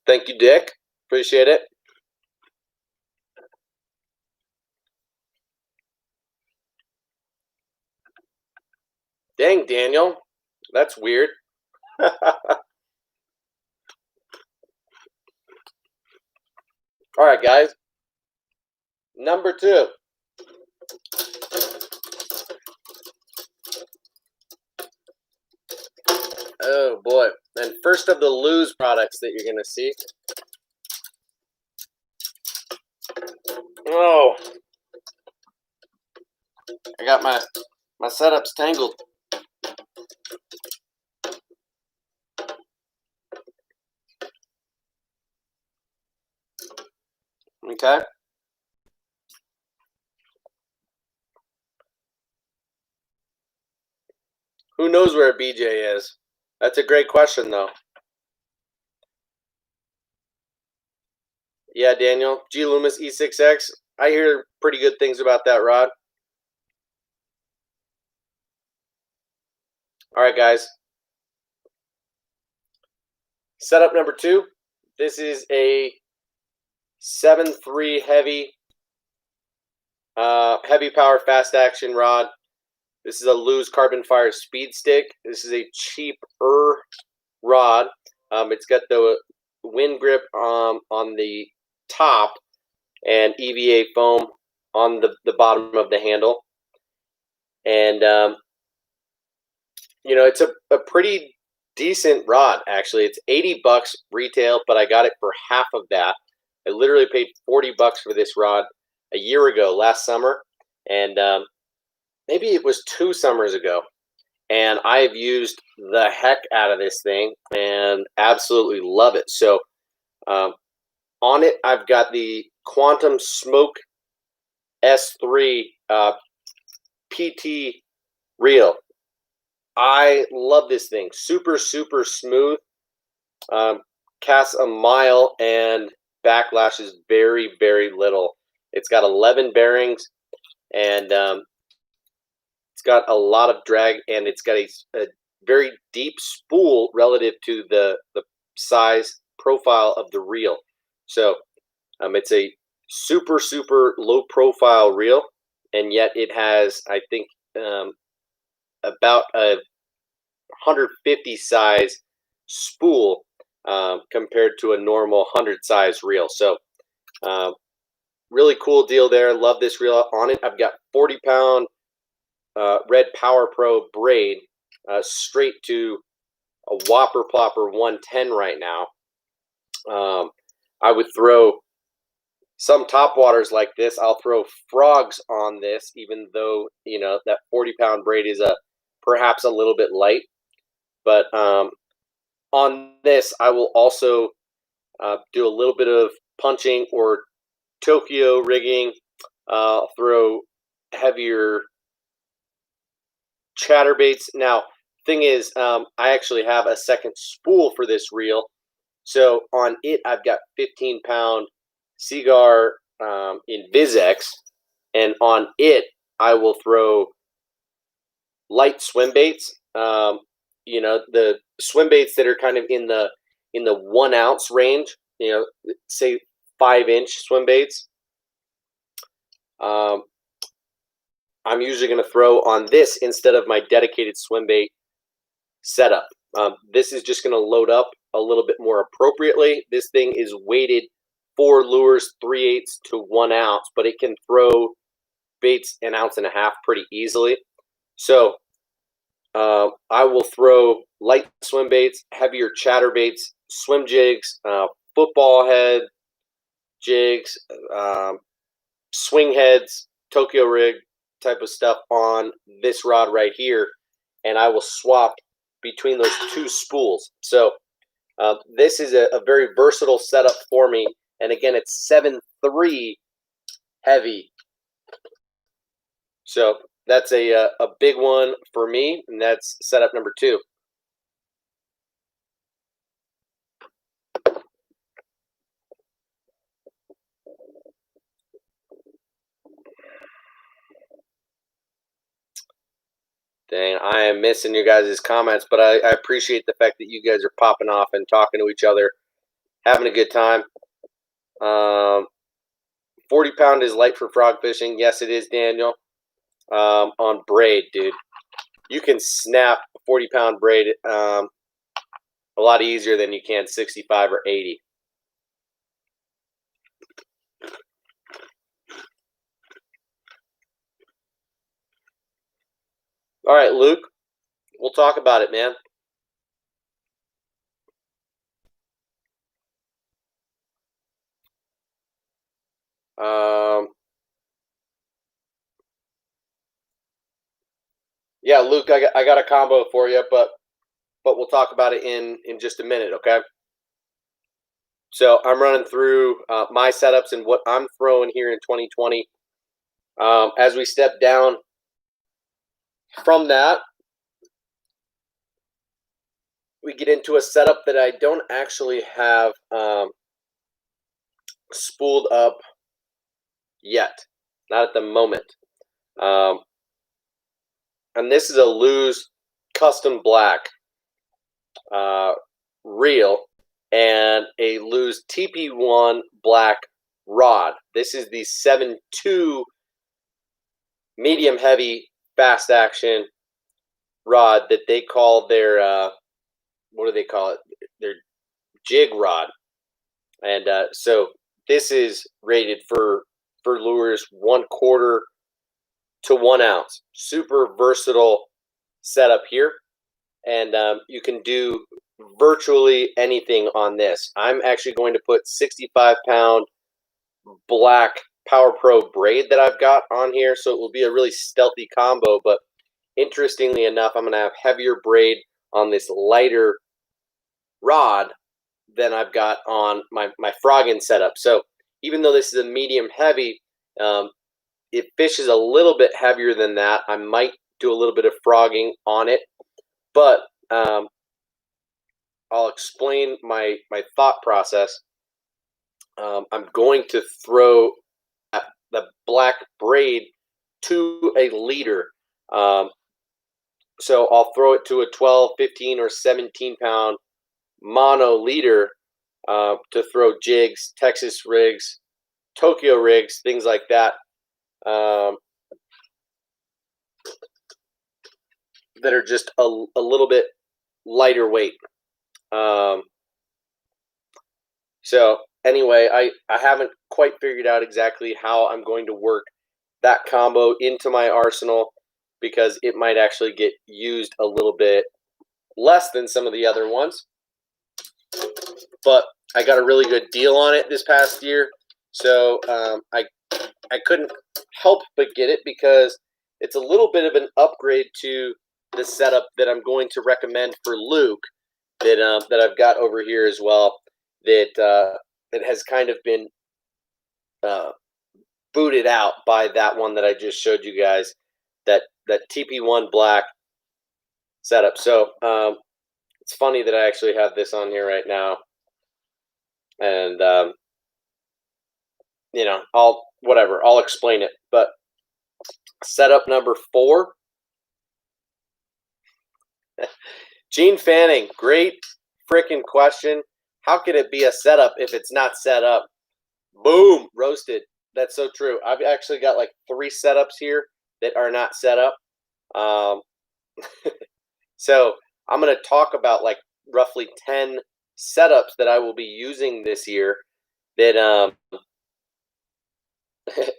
Thank you, Dick. Appreciate it. Dang, Daniel. That's weird. All right, guys. Number 2. Oh, boy. And first of the Lose products that you're going to see. Oh. I got my setups tangled. Okay. Who knows where BJ is? That's a great question, though. Yeah, Daniel. G Loomis E6X. I hear pretty good things about that rod. All right, guys. Setup number 2. This is a 7.3 heavy power fast action rod. This is a Lew's Carbon Fire Speed Stick. This is a cheaper rod. It's got the wind grip on the top and EVA foam on the bottom of the handle. And, you know, it's a pretty decent rod, actually. It's $80 retail, but I got it for half of that. I literally paid $40 for this rod a year ago, last summer. And maybe it was 2 summers ago. And I have used the heck out of this thing and absolutely love it. So on it, I've got the Quantum Smoke S3 PT reel. I love this thing. Super, super smooth. Casts a mile and backlash is very, very little. It's got 11 bearings and it's got a lot of drag, and it's got a very deep spool relative to the size profile of the reel. So it's a super, super low profile reel, and yet it has, I think, about a 150 size spool compared to a normal 100 size reel. So really cool deal there. Love this reel. On it, I've got 40-pound Red Power Pro braid straight to a Whopper Plopper 110 right now. I would throw some top waters like this. I'll throw frogs on this, even though, you know, that 40-pound braid is perhaps a little bit light. But on this, I will also do a little bit of punching or Tokyo rigging. I'll throw heavier chatterbaits. Now, thing is, I actually have a second spool for this reel. So on it, I've got 15-pound Seagar in Vizex, and on it, I will throw light swim baits. You know, the swim baits that are kind of in the 1 ounce range. You know, say 5-inch swim baits. I'm usually going to throw on this instead of my dedicated swim bait setup. This is just going to load up a little bit more appropriately. This thing is weighted for lures 3/8 to 1 ounce, but it can throw baits 1.5 ounces pretty easily. So I will throw light swim baits, heavier chatter baits, swim jigs, football head jigs, swing heads, Tokyo rig type of stuff on this rod right here, and I will swap between those 2 spools. So this is a very versatile setup for me, and again, it's 7.3 heavy. So that's a big one for me, and that's setup number 2. Dang, I am missing you guys' comments, but I appreciate the fact that you guys are popping off and talking to each other, having a good time. 40-pound is light for frog fishing. Yes, it is, Daniel. On braid, dude. You can snap a 40-pound braid a lot easier than you can 65 or 80. All right, Luke, we'll talk about it, man. Yeah, Luke, I got a combo for you, but we'll talk about it in just a minute, okay? So I'm running through my setups and what I'm throwing here in 2020. As we step down from that, we get into a setup that I don't actually have spooled up yet, not at the moment. And this is a Lew's Custom Black reel and a Lew's TP1 Black rod. This is the 7.2 medium heavy fast action rod that they call their what do they call it? Their jig rod. And so this is rated for lures 1/4 to 1 ounce. Super versatile setup here, and you can do virtually anything on this. I'm actually going to put 65-pound black Power Pro braid that I've got on here, so it will be a really stealthy combo. But interestingly enough, I'm going to have heavier braid on this lighter rod than I've got on my frogging setup. So even though this is a medium heavy, it fishes a little bit heavier than that. I might do a little bit of frogging on it, but I'll explain my thought process. I'm going to throw the black braid to a leader. So I'll throw it to a 12, 15, or 17-pound mono leader to throw jigs, Texas rigs, Tokyo rigs, things like that, that are just a little bit lighter weight. So anyway, I haven't quite figured out exactly how I'm going to work that combo into my arsenal, because it might actually get used a little bit less than some of the other ones. But I got a really good deal on it this past year, so I couldn't help but get it, because it's a little bit of an upgrade to the setup that I'm going to recommend for Luke, that I've got over here as well, that has kind of been booted out by that one that I just showed you guys, that TP1 black setup. So it's funny that I actually have this on here right now, and you know, I'll explain it. But setup number 4, Gene Fanning, great freaking question. How can it be a setup if it's not set up? Boom, roasted. That's so true. I've actually got like 3 setups here that are not set up. So I'm going to talk about like roughly 10 setups that I will be using this year, that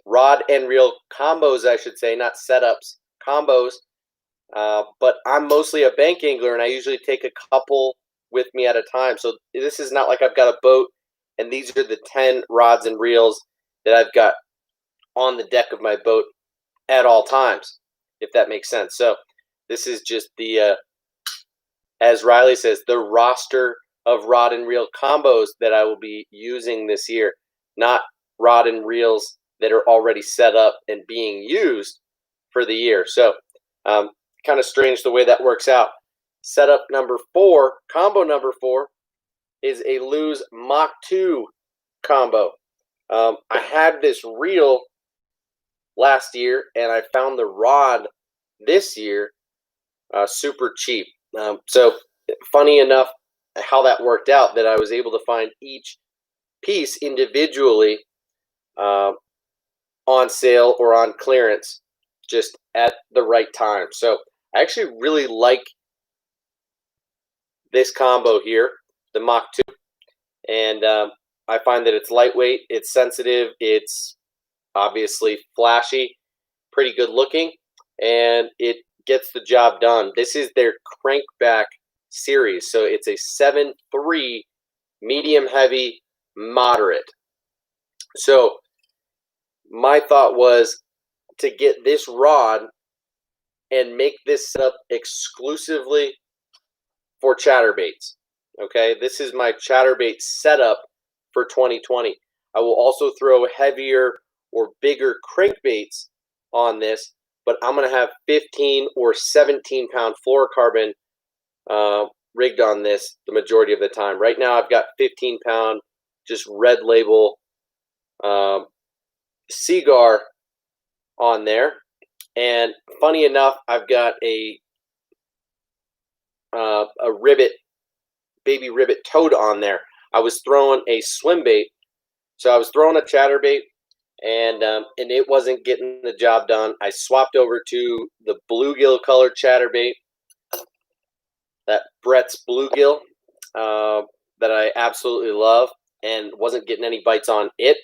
rod and reel combos, I should say, not setups, combos. But I'm mostly a bank angler, and I usually take a couple with me at a time. So this is not like I've got a boat and these are the 10 rods and reels that I've got on the deck of my boat at all times, if that makes sense. So this is just the, as Riley says, the roster of rod and reel combos that I will be using this year, not rod and reels that are already set up and being used for the year. So kind of strange the way that works out. Setup number 4, combo number 4, is a Lew's Mach 2 combo. I had this reel last year, and I found the rod this year super cheap. So funny enough how that worked out, that I was able to find each piece individually on sale or on clearance just at the right time. So I actually really like this combo here, the Mach 2. And I find that it's lightweight, it's sensitive, it's obviously flashy, pretty good looking, and it gets the job done. This is their crankback series, so it's a 7.3 medium heavy moderate. So my thought was to get this rod and make this setup exclusively for chatterbaits. Okay, this is my chatterbait setup for 2020. I will also throw heavier or bigger crankbaits on this, but I'm going to have 15 or 17-pound fluorocarbon rigged on this the majority of the time. Right now I've got 15-pound just red label Seagar on there. And funny enough, I've got a ribbit, baby ribbit toad on there. I was throwing a swim bait. So I was throwing a chatterbait, and it wasn't getting the job done. I swapped over to the bluegill colored chatterbait, that Brett's bluegill, that I absolutely love, and wasn't getting any bites on it.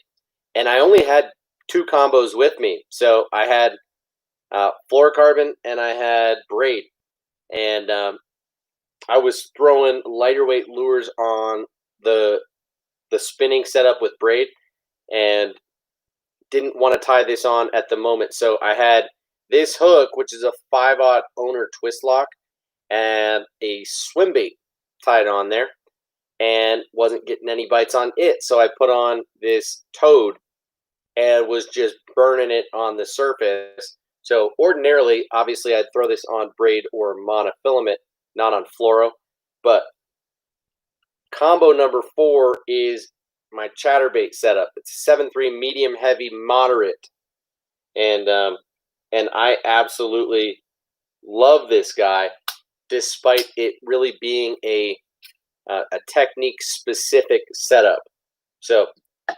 And I only had 2 combos with me, so I had fluorocarbon and I had Braid, and I was throwing lighter weight lures on the spinning setup with Braid, and didn't want to tie this on at the moment. So I had this hook, which is a 5/0 owner twist lock, and a swim bait tied on there, and wasn't getting any bites on it. So I put on this toad and was just burning it on the surface. So ordinarily, obviously, I'd throw this on Braid or monofilament, not on fluoro. But combo number 4 is my chatterbait setup. It's 7.3 medium, heavy, moderate, and I absolutely love this guy, despite it really being a technique specific setup. So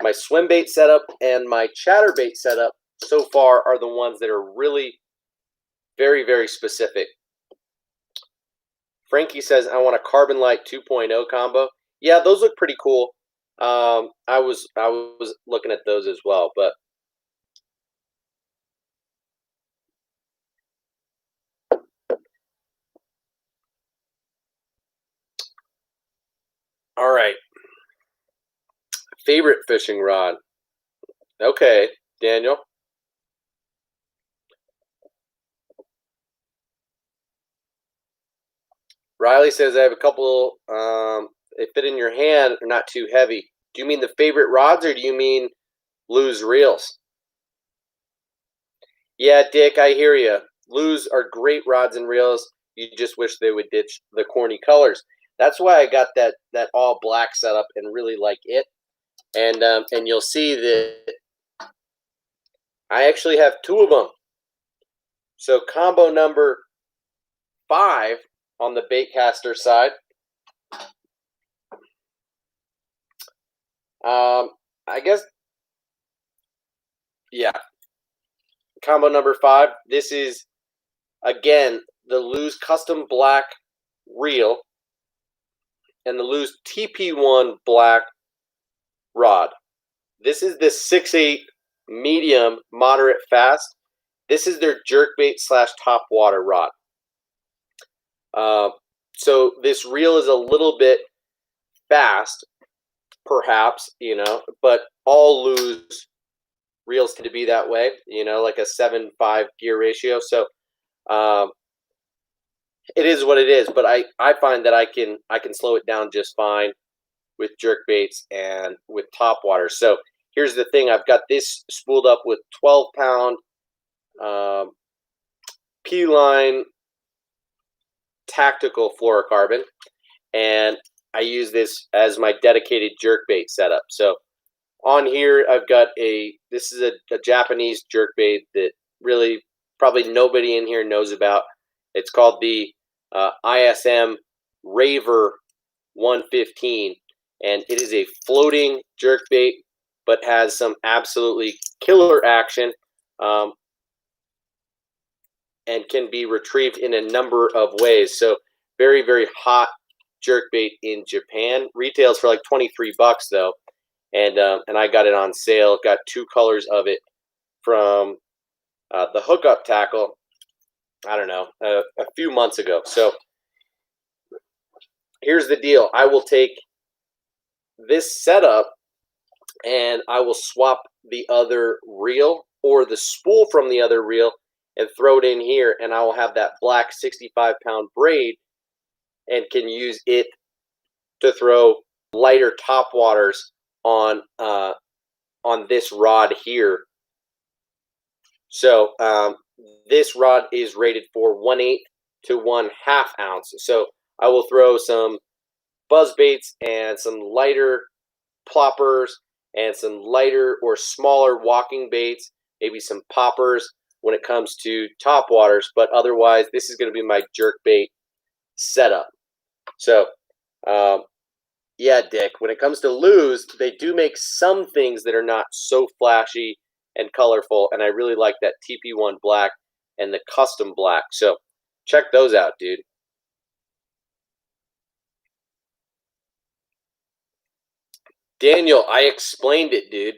my swim bait setup and my chatterbait setup so far are the ones that are really very, very specific. Frankie says, I want a Carbon Light 2.0 combo. Yeah, those look pretty cool. I was looking at those as well, but all right. Favorite fishing rod. Okay, Daniel. Riley says, I have a couple, they fit in your hand, they're not too heavy. Do you mean the favorite rods, or do you mean Lou's reels? Yeah, Dick, I hear you. Lou's are great rods and reels. You just wish they would ditch the corny colors. That's why I got that all black setup and really like it. And you'll see that I actually have 2 of them. So combo number 5 on the baitcaster side. I guess, yeah. Combo number 5. This is, again, the Lou's custom black reel and the Lou's TP1 black rod. This is the 6/8 medium, moderate, fast. This is their jerkbait / top water rod. So this reel is a little bit fast, perhaps, but all Lou's reels tend to be that way, like a 7:5 gear ratio. So it is what it is, but I find that I can slow it down just fine with jerkbaits and with top water. So here's the thing: I've got this spooled up with 12-pound P-line tactical fluorocarbon, and I use this as my dedicated jerkbait setup. So on here, I've got this is a Japanese jerkbait that really probably nobody in here knows about. It's called the ISM Raver 115, and it is a floating jerkbait, but has some absolutely killer action, and can be retrieved in a number of ways. So very, very hot jerkbait in Japan. Retails for like $23 though, and I got it on sale. Got 2 colors of it from the hookup tackle. I don't know, a few months ago. So here's the deal: I will take this setup and I will swap the other reel or the spool from the other reel and throw it in here, and I will have that black 65-pound braid and can use it to throw lighter top waters on this rod here. So this rod is rated for 1/8 to 1/2 ounce. So I will throw some buzz baits and some lighter ploppers and some lighter or smaller walking baits, maybe some poppers when it comes to top waters, but otherwise this is going to be my jerkbait setup. So yeah, Dick, when it comes to Lou's, they do make some things that are not so flashy and colorful, and I really like that TP1 black and the custom black. So check those out, dude. Daniel, I explained it, dude.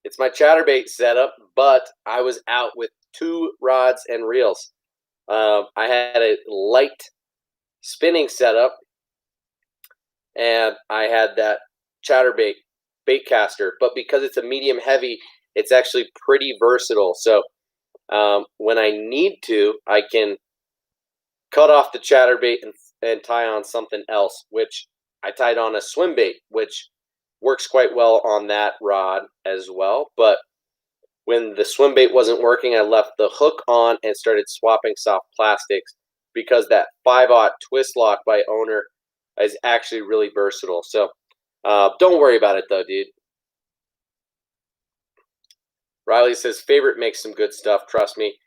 It's my chatterbait setup, but I was out with 2 rods and reels. I had a light spinning setup, and I had that chatterbait bait caster. But because it's a medium heavy, it's actually pretty versatile. So when I need to, I can cut off the chatterbait and tie on something else, which I tied on a swim bait, which works quite well on that rod as well. But when the swim bait wasn't working, I left the hook on and started swapping soft plastics because that 5/0 twist lock by Owner is actually really versatile. So don't worry about it though, dude. Riley says favorite makes some good stuff. Trust me.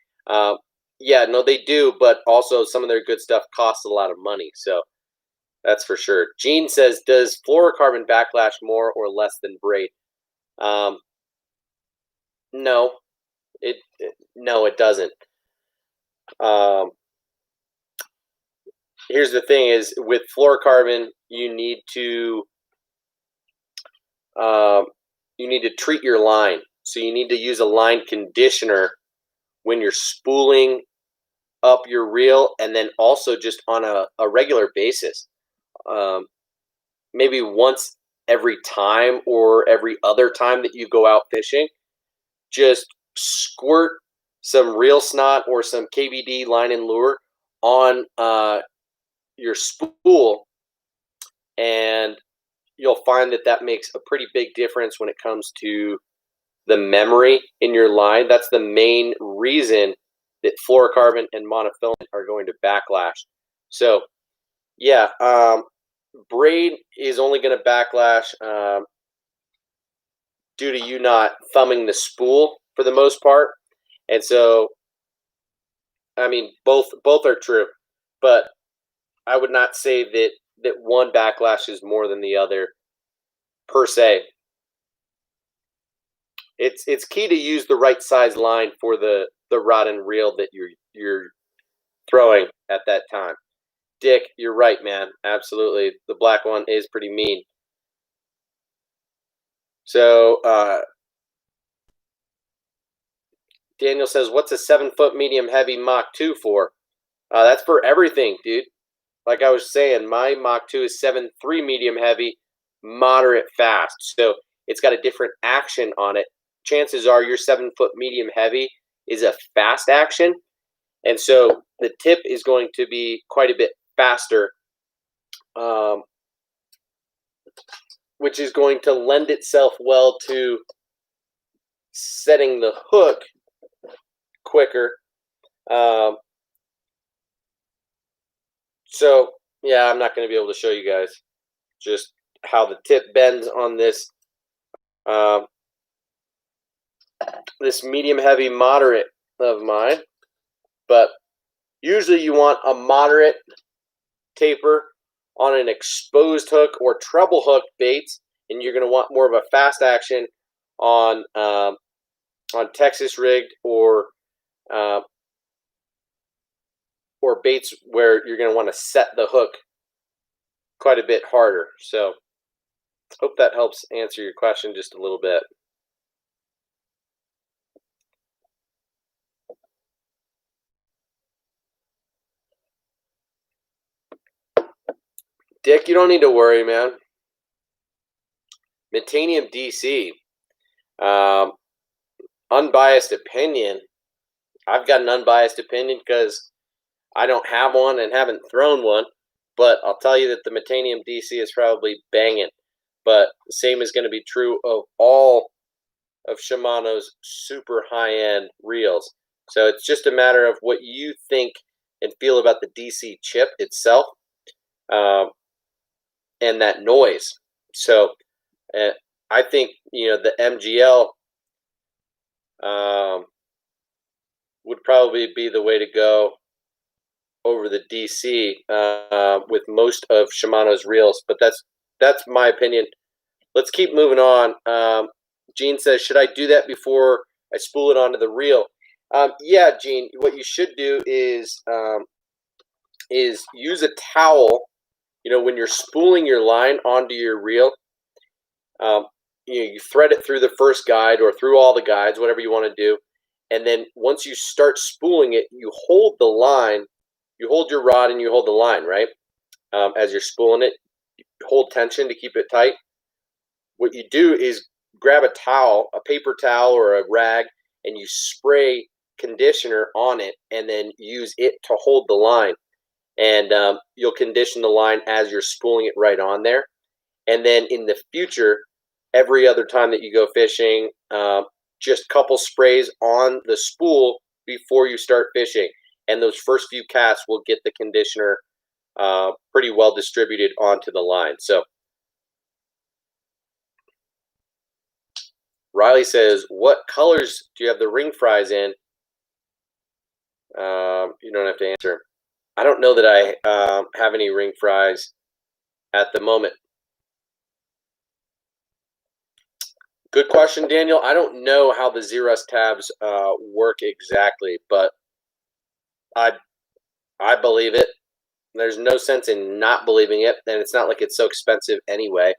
Yeah, no, they do, but also some of their good stuff costs a lot of money. So that's for sure. Gene says, does fluorocarbon backlash more or less than Braid? No, it doesn't. Here's the thing: is with fluorocarbon, you need to treat your line. So you need to use a line conditioner when you're spooling up your reel, and then also just on a regular basis. Maybe once every time or every other time that you go out fishing, just squirt some reel snot or some KBD line and lure on your spool, and you'll find that makes a pretty big difference when it comes to the memory in your line. That's the main reason that fluorocarbon and monofilament are going to backlash. So yeah, Braid is only going to backlash due to you not thumbing the spool for the most part. And so, I mean, both are true, but I would not say that one backlash is more than the other per se. It's key to use the right size line for the rod and reel that you're throwing at that time. Dick, you're right, man. Absolutely, the black one is pretty mean. So Daniel says, "What's a 7-foot medium heavy Mach 2 for?" That's for everything, dude. Like I was saying, my Mach 2 is 7.3 medium heavy, moderate fast. So it's got a different action on it. Chances are your 7-foot medium heavy is a fast action. And so the tip is going to be quite a bit faster, which is going to lend itself well to setting the hook quicker. So yeah, I'm not going to be able to show you guys just how the tip bends on this this medium heavy moderate of mine, but usually you want a moderate taper on an exposed hook or treble hook baits, and you're going to want more of a fast action on Texas rigged or baits where you're going to want to set the hook quite a bit harder. So hope that helps answer your question just a little bit. Dick, you don't need to worry, man. Metanium DC. Unbiased opinion. I've got an unbiased opinion because I don't have one and haven't thrown one. But I'll tell you that the Metanium DC is probably banging. But the same is going to be true of all of Shimano's super high-end reels. So it's just a matter of what you think and feel about the DC chip itself and that noise. So I think, the MGL would probably be the way to go over the DC with most of Shimano's reels. But that's my opinion. Let's keep moving on. Gene says, should I do that before I spool it onto the reel? Yeah, Gene, what you should do is use a towel. When you're spooling your line onto your reel, you thread it through the first guide or through all the guides, whatever you want to do. And then once you start spooling it, you hold the line, you hold your rod and you hold the line, right? As you're spooling it, you hold tension to keep it tight. What you do is grab a towel, a paper towel or a rag, and you spray conditioner on it and then use it to hold the line. And you'll condition the line as you're spooling it right on there. And then in the future, every other time that you go fishing, just a couple sprays on the spool before you start fishing. And those first few casts will get the conditioner pretty well distributed onto the line. So Riley says, what colors do you have the ring fries in? You don't have to answer. I don't know that I have any ring fries at the moment. Good question, Daniel. I don't know how the Z-Rust tabs work exactly, but I believe it. There's no sense in not believing it, and it's not like it's so expensive anyway.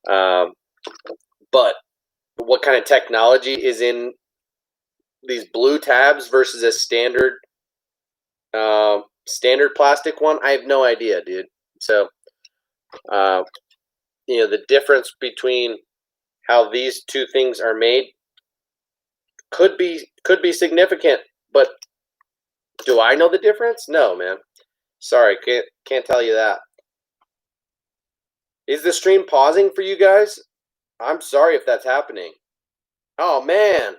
But what kind of technology is in these blue tabs versus a standard plastic one? I have no idea, dude. So, the difference between how these two things are made could be significant, but do I know the difference? No, man. Sorry, can't tell you that. Is the stream pausing for you guys? I'm sorry if that's happening. Oh, man.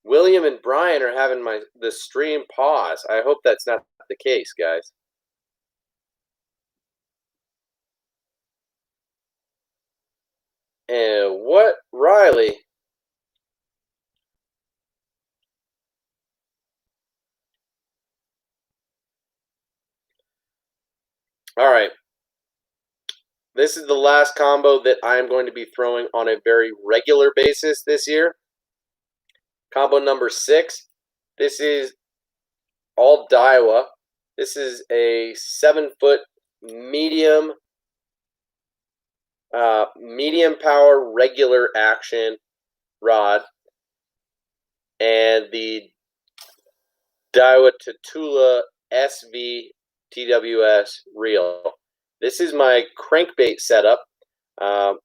William and Brian are having the stream pause. I hope that's not the case, guys. And what, Riley? All right. This is the last combo that I am going to be throwing on a very regular basis this year. Combo number 6. This is all Daiwa. This is a 7-foot medium power regular action rod, and the Daiwa Tatula SV TWS reel. This is my crankbait setup. I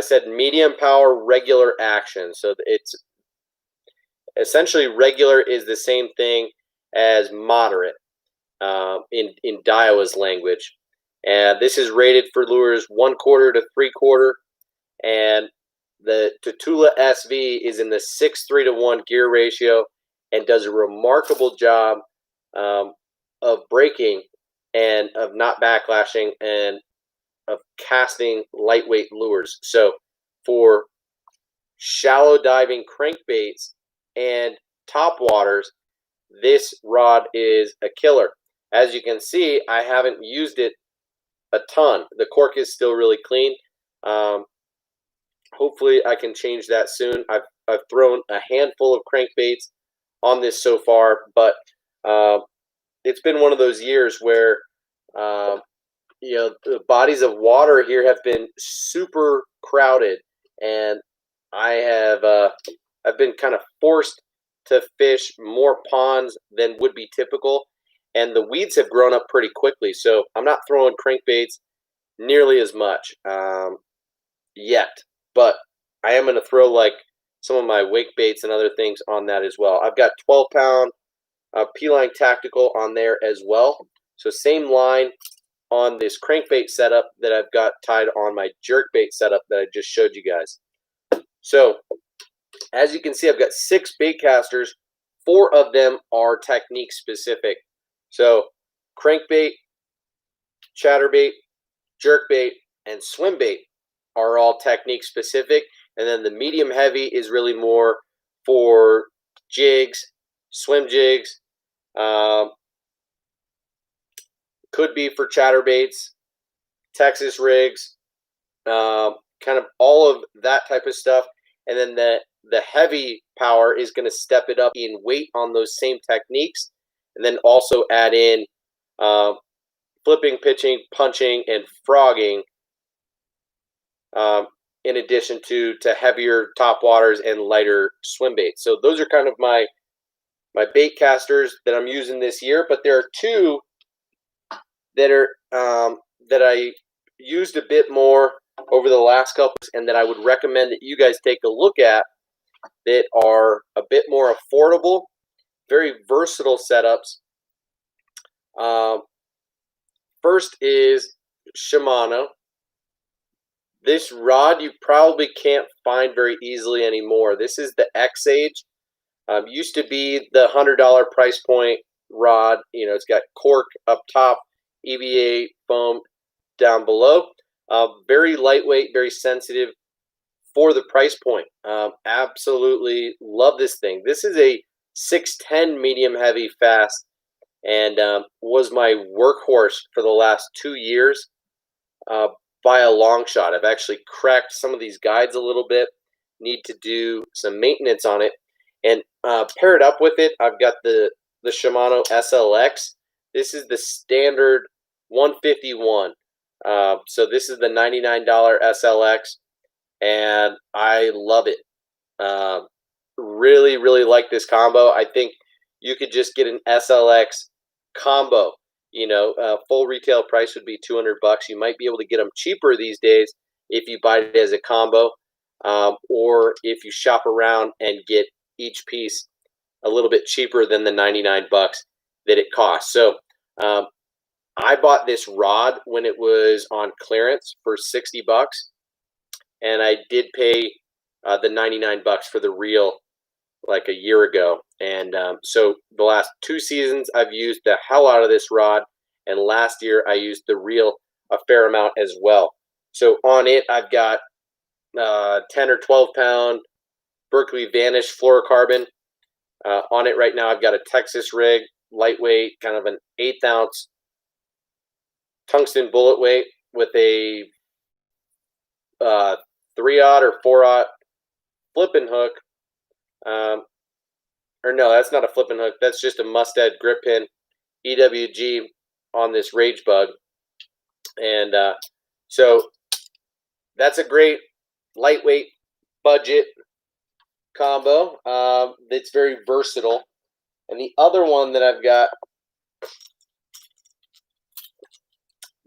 said medium power regular action, so it's essentially regular is the same thing as moderate in Daiwa's language. And this is rated for lures 1/4 to 3/4, and the Tatula SV is in the 6:3 to 1 gear ratio and does a remarkable job of braking and of not backlashing and of casting lightweight lures. So for shallow diving crankbaits and topwaters, this rod is a killer. As you can see, I haven't used it a ton. The cork is still really clean. Hopefully I can change that soon. I've thrown a handful of crankbaits on this so far, but it's been one of those years where the bodies of water here have been super crowded, and I've been kind of forced to fish more ponds than would be typical, and the weeds have grown up pretty quickly. So I'm not throwing crankbaits nearly as much yet, but I am going to throw like some of my wake baits and other things on that as well. I've got 12-pound P-line tactical on there as well. So same line on this crankbait setup that I've got tied on my jerkbait setup that I just showed you guys. So as you can see, I've got 6 bait casters. 4 of them are technique specific. So crankbait, chatterbait, jerkbait, and swimbait are all technique specific. And then the medium heavy is really more for jigs, swim jigs, could be for chatterbaits, Texas rigs, kind of all of that type of stuff. And then the heavy power is going to step it up in weight on those same techniques. And then also add in flipping, pitching, punching, and frogging, in addition to heavier top waters and lighter swim baits. So those are kind of my bait casters that I'm using this year. But there are two that are that I used a bit more over the last couple, and that I would recommend that you guys take a look at, that are a bit more affordable, very versatile setups. First is Shimano. This rod you probably can't find very easily anymore. This is the X-Age. Used to be the $100 price point rod. You know, it's got cork up top, EVA foam down below. Very lightweight, very sensitive for the price point. Absolutely love this thing. This is a 610 medium heavy fast, and was my workhorse for the last 2 years by a long shot. I've actually cracked some of these guides a little bit. Need to do some maintenance on it. And paired up with it, I've got the Shimano SLX. This is the standard 151. So this is the $99 SLX, and I love it. Really, really like this combo. I think you could just get an SLX combo. You know, full retail price would be $200. You might be able to get them cheaper these days if you buy it as a combo, or if you shop around and get each piece a little bit cheaper than the $99 that it costs. So I bought this rod when it was on clearance for $60, and I did pay the $99 for the reel like a year ago. And so the last 2 seasons I've used the hell out of this rod, and last year I used the reel a fair amount as well. So on it I've got 10 or 12 pound Berkeley Vanish fluorocarbon. On it right now I've got a Texas rig, lightweight, kind of an 1/8 ounce tungsten bullet weight with a 3/0 or 4/0 flipping hook. Or no, that's not a flipping hook. That's just a Mustad grip pin, EWG on this Rage Bug. And so that's a great lightweight budget combo. That's very versatile. And the other one that I've got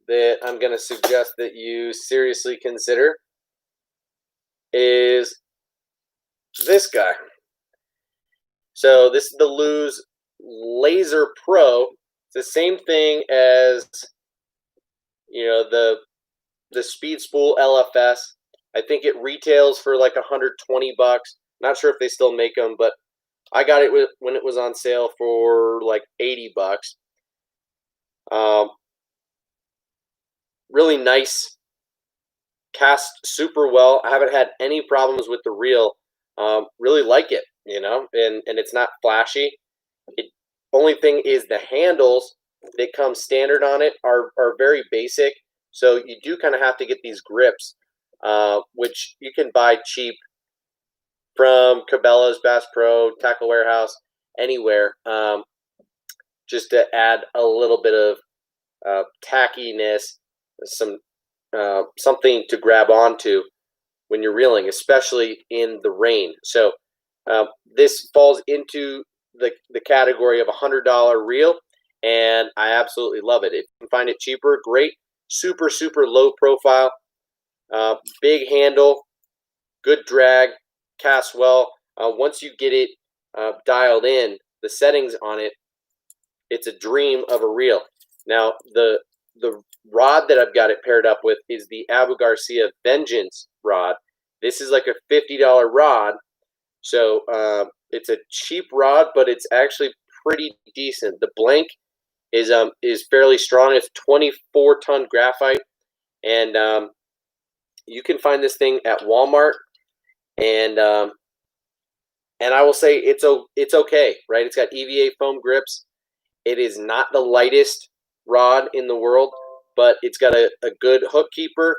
that I'm going to suggest that you seriously consider is this guy. So this is the Lew's Laser Pro. It's the same thing as, you know, the Speed Spool LFS. I think it retails for like $120. Not sure if they still make them, but I got it when it was on sale for like $80. Really nice, cast super well. I haven't had any problems with the reel. Really like it, you know, and it's not flashy. Only thing is the handles that come standard on it are very basic. So you do kind of have to get these grips, which you can buy cheap from Cabela's, Bass Pro, Tackle Warehouse, anywhere, just to add a little bit of tackiness, something to grab onto when you're reeling, especially in the rain. So this falls into the category of $100 reel, and I absolutely love it. If you can find it cheaper, great. Super, super low profile, big handle, good drag, casts well. Once you get it dialed in, the settings on it, it's a dream of a reel. Now, the rod that I've got it paired up with is the Abu Garcia Vengeance rod. This is like a $50 rod, so it's a cheap rod, but it's actually pretty decent. The blank is fairly strong. It's 24-ton graphite, and you can find this thing at Walmart, and I will say it's okay, right? It's got EVA foam grips. It is not the lightest rod in the world, but it's got a good hook keeper,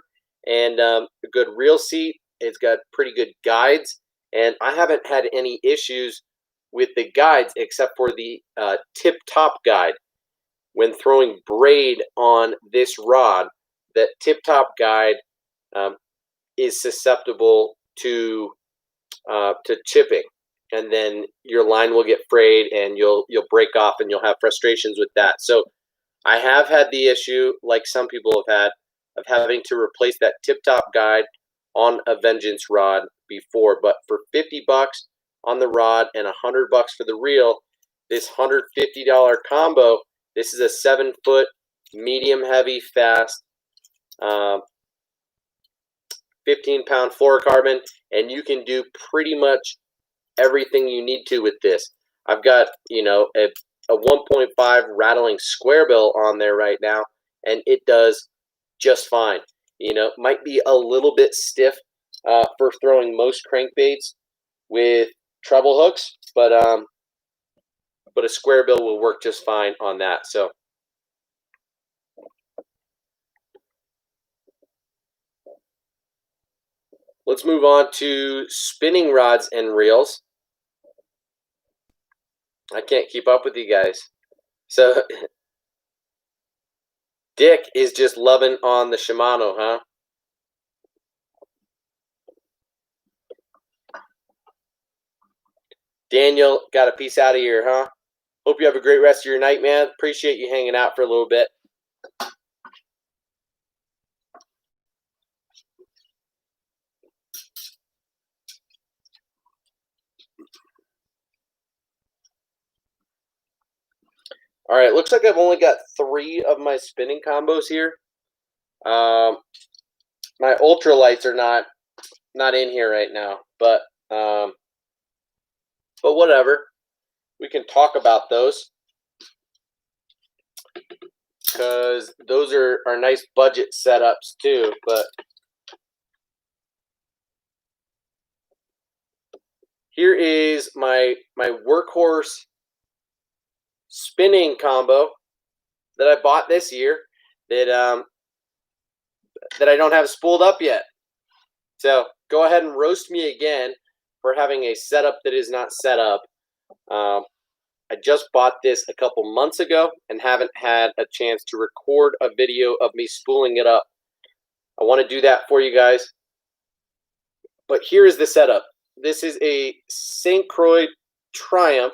and a good reel seat. It's got pretty good guides, and I haven't had any issues with the guides except for the tip top guide. When throwing braid on this rod, that tip top guide is susceptible to chipping, and then your line will get frayed, and you'll break off, and you'll have frustrations with that. So I have had the issue, like some people have had, of having to replace that tip top guide on a Vengeance rod before. But for $50 on the rod and $100 for the reel, this $150 combo. This is a 7-foot, medium heavy, fast, 15-pound fluorocarbon, and you can do pretty much everything you need to with this. I've got, a 1.5 rattling square bill on there right now, and it does just fine. Might be a little bit stiff for throwing most crankbaits with treble hooks, but a square bill will work just fine on that. So let's move on to spinning rods and reels. I can't keep up with you guys. So Dick is just loving on the Shimano, huh? Daniel, got a piece out of here, huh? Hope you have a great rest of your night, man. Appreciate you hanging out for a little bit. All right, looks like I've only got 3 of my spinning combos here. My ultralights are not in here right now, but whatever. We can talk about those because those are nice budget setups too. But here is my workhorse spinning combo that I bought this year that I don't have spooled up yet. So go ahead and roast me again for having a setup that is not set up. I just bought this a couple months ago and haven't had a chance to record a video of me spooling it up. I want to do that for you guys. But here is the setup. This is a St. Croix Triumph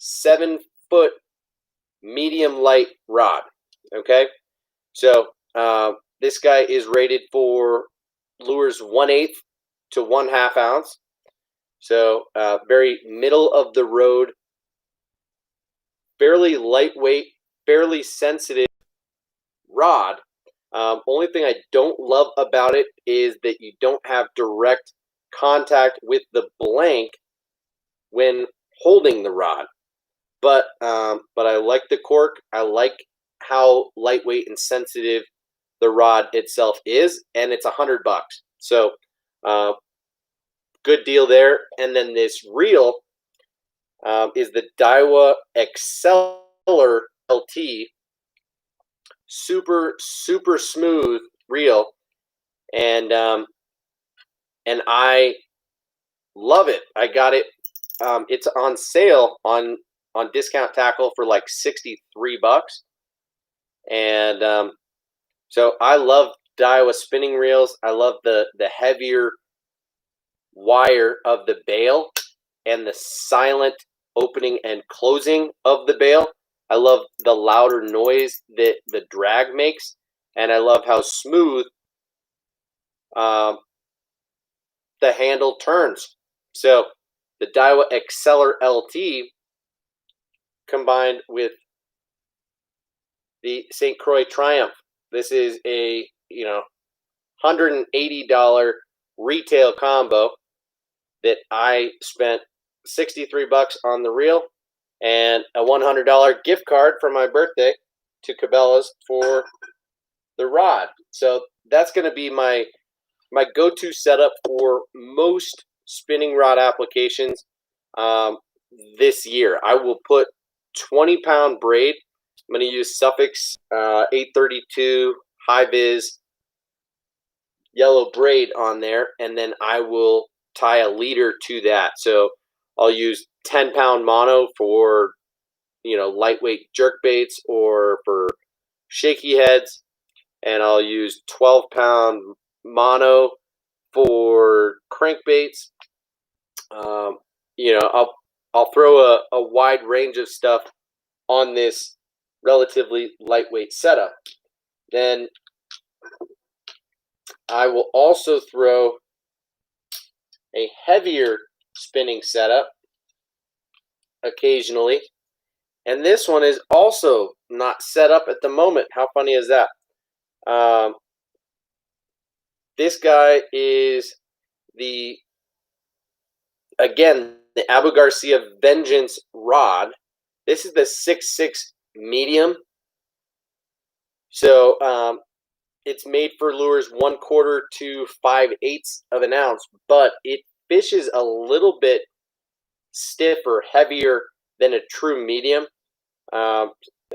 7-foot medium light rod. Okay, so this guy is rated for lures 1/8 to 1/2 ounce. So very middle of the road, fairly lightweight, fairly sensitive rod. Only thing I don't love about it is that you don't have direct contact with the blank when holding the rod. But I like the cork. I like how lightweight and sensitive the rod itself is, and it's $100. So good deal there. And then this reel is the Daiwa Exceller LT. Super smooth reel, and I love it. I got it. It's on sale on Discount Tackle for like $63, and so I love Daiwa spinning reels. I love the heavier wire of the Bale and the silent opening and closing of the Bale. I love the louder noise that the drag makes, and I love how smooth the handle turns. So the Daiwa Exceller LT combined with the St. Croix Triumph. This is a $180 retail combo that I spent $63 on the reel, and a $100 gift card for my birthday to Cabela's for the rod. So that's going to be my go-to setup for most spinning rod applications this year. I will put 20-pound braid. I'm going to use Suffix 832 Hive yellow braid on there, and then I will tie a leader to that. So I'll use 10-pound mono for, lightweight jerkbaits or for shaky heads, and I'll use 12-pound mono for crankbaits. I'll throw a wide range of stuff on this relatively lightweight setup. Then I will also throw a heavier spinning setup occasionally. And this one is also not set up at the moment. How funny is that? This guy is the Abu Garcia Vengeance rod. This is the 6.6 medium. So it's made for lures 1/4 to 5/8 of an ounce, but it fishes a little bit stiffer, heavier than a true medium.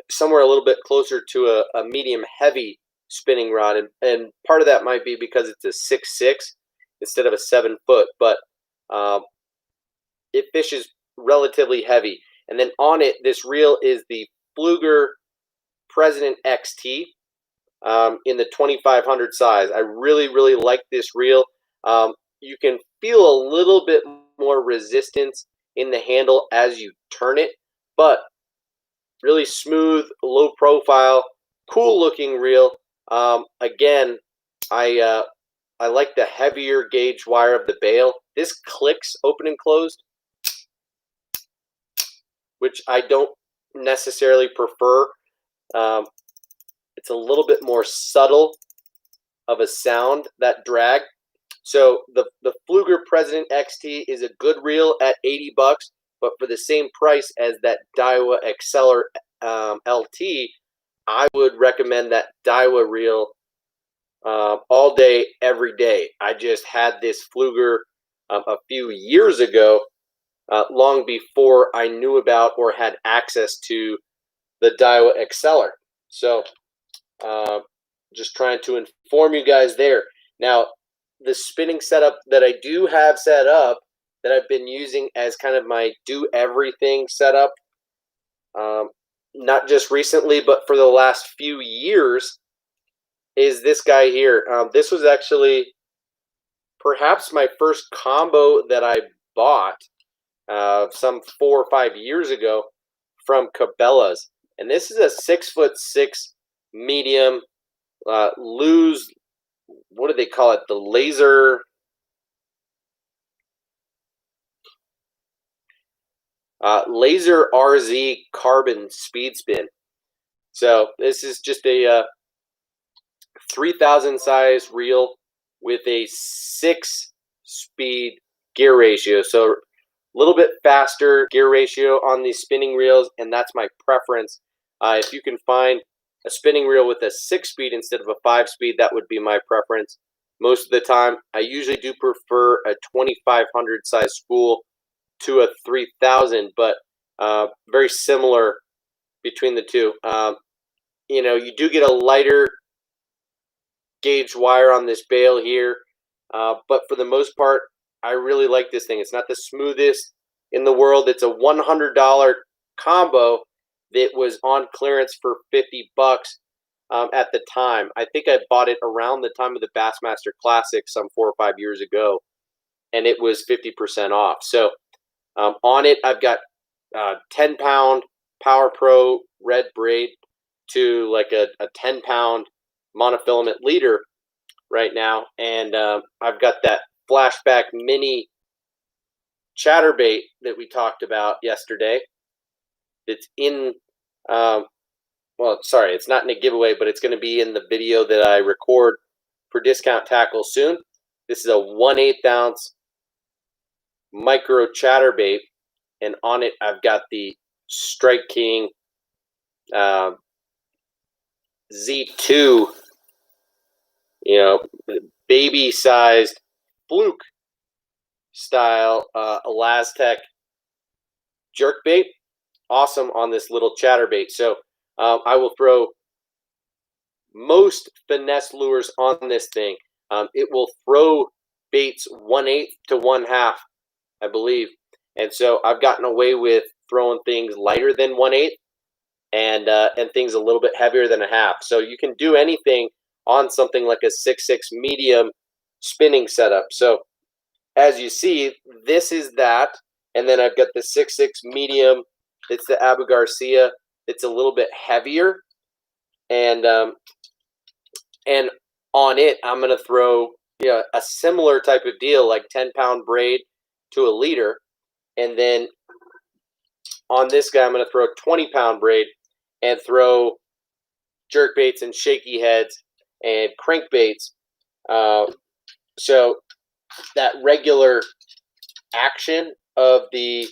Somewhere a little bit closer to a medium heavy spinning rod, and part of that might be because it's a 6.6 instead of a 7-foot, but it fishes relatively heavy. And then on it, this reel is the Flooger President XT in the 2500 size. I really like this reel. You can feel a little bit more resistance in the handle as you turn it, but really smooth, low profile, cool looking reel. Again, I like the heavier gauge wire of the Bale. This clicks open and closed, which I don't necessarily prefer. It's a little bit more subtle of a sound, that drag. So the Flooger President XT is a good reel at $80, but for the same price as that Daiwa Exceller LT, I would recommend that Daiwa reel all day, every day. I just had this Flooger a few years ago, long before I knew about or had access to the Daiwa Exceller. So just trying to inform you guys there. Now, the spinning setup that I do have set up, that I've been using as kind of my do everything setup, not just recently, but for the last few years, is this guy here. This was actually perhaps my first combo that I bought some 4 or 5 years ago from Cabela's. And this is a 6'6" medium lose. What do they call it? The laser. Laser RZ carbon speed spin. So this is just a 3000 size reel with a 6-speed gear ratio. So a little bit faster gear ratio on these spinning reels, and that's my preference. If you can find a spinning reel with a 6-speed instead of a 5-speed, that would be my preference. Most of the time, I usually do prefer a 2500 size spool to a 3000, but very similar between the two. You do get a lighter gauge wire on this Bale here, but for the most part, I really like this thing. It's not the smoothest in the world. It's a $100 combo that was on clearance for $50 at the time. I think I bought it around the time of the Bassmaster Classic some 4 or 5 years ago, and it was 50% off. So on it, I've got 10-pound Power Pro red braid to like a 10-pound monofilament leader right now, and I've got that flashback mini chatterbait that we talked about yesterday. It's in, sorry, it's not in a giveaway, but it's going to be in the video that I record for Discount Tackle soon. This is a 1/8 ounce micro chatterbait, and on it I've got the Strike King Z2, baby-sized fluke style Elastec jerkbait. Awesome on this little chatterbait. So I will throw most finesse lures on this thing. it will throw baits 1/8 to 1/2, I believe. And so I've gotten away with throwing things lighter than 1/8 and things a little bit heavier than 1/2. So you can do anything on something like a 6/6 medium spinning setup. So as you see, this is that, and then I've got the 6/6 medium. It's the Abu Garcia. It's a little bit heavier, and on it I'm gonna throw a similar type of deal, like 10-pound braid to a leader, and then on this guy I'm gonna throw a 20-pound braid and throw jerkbaits and shaky heads and crankbaits. So that regular action of the,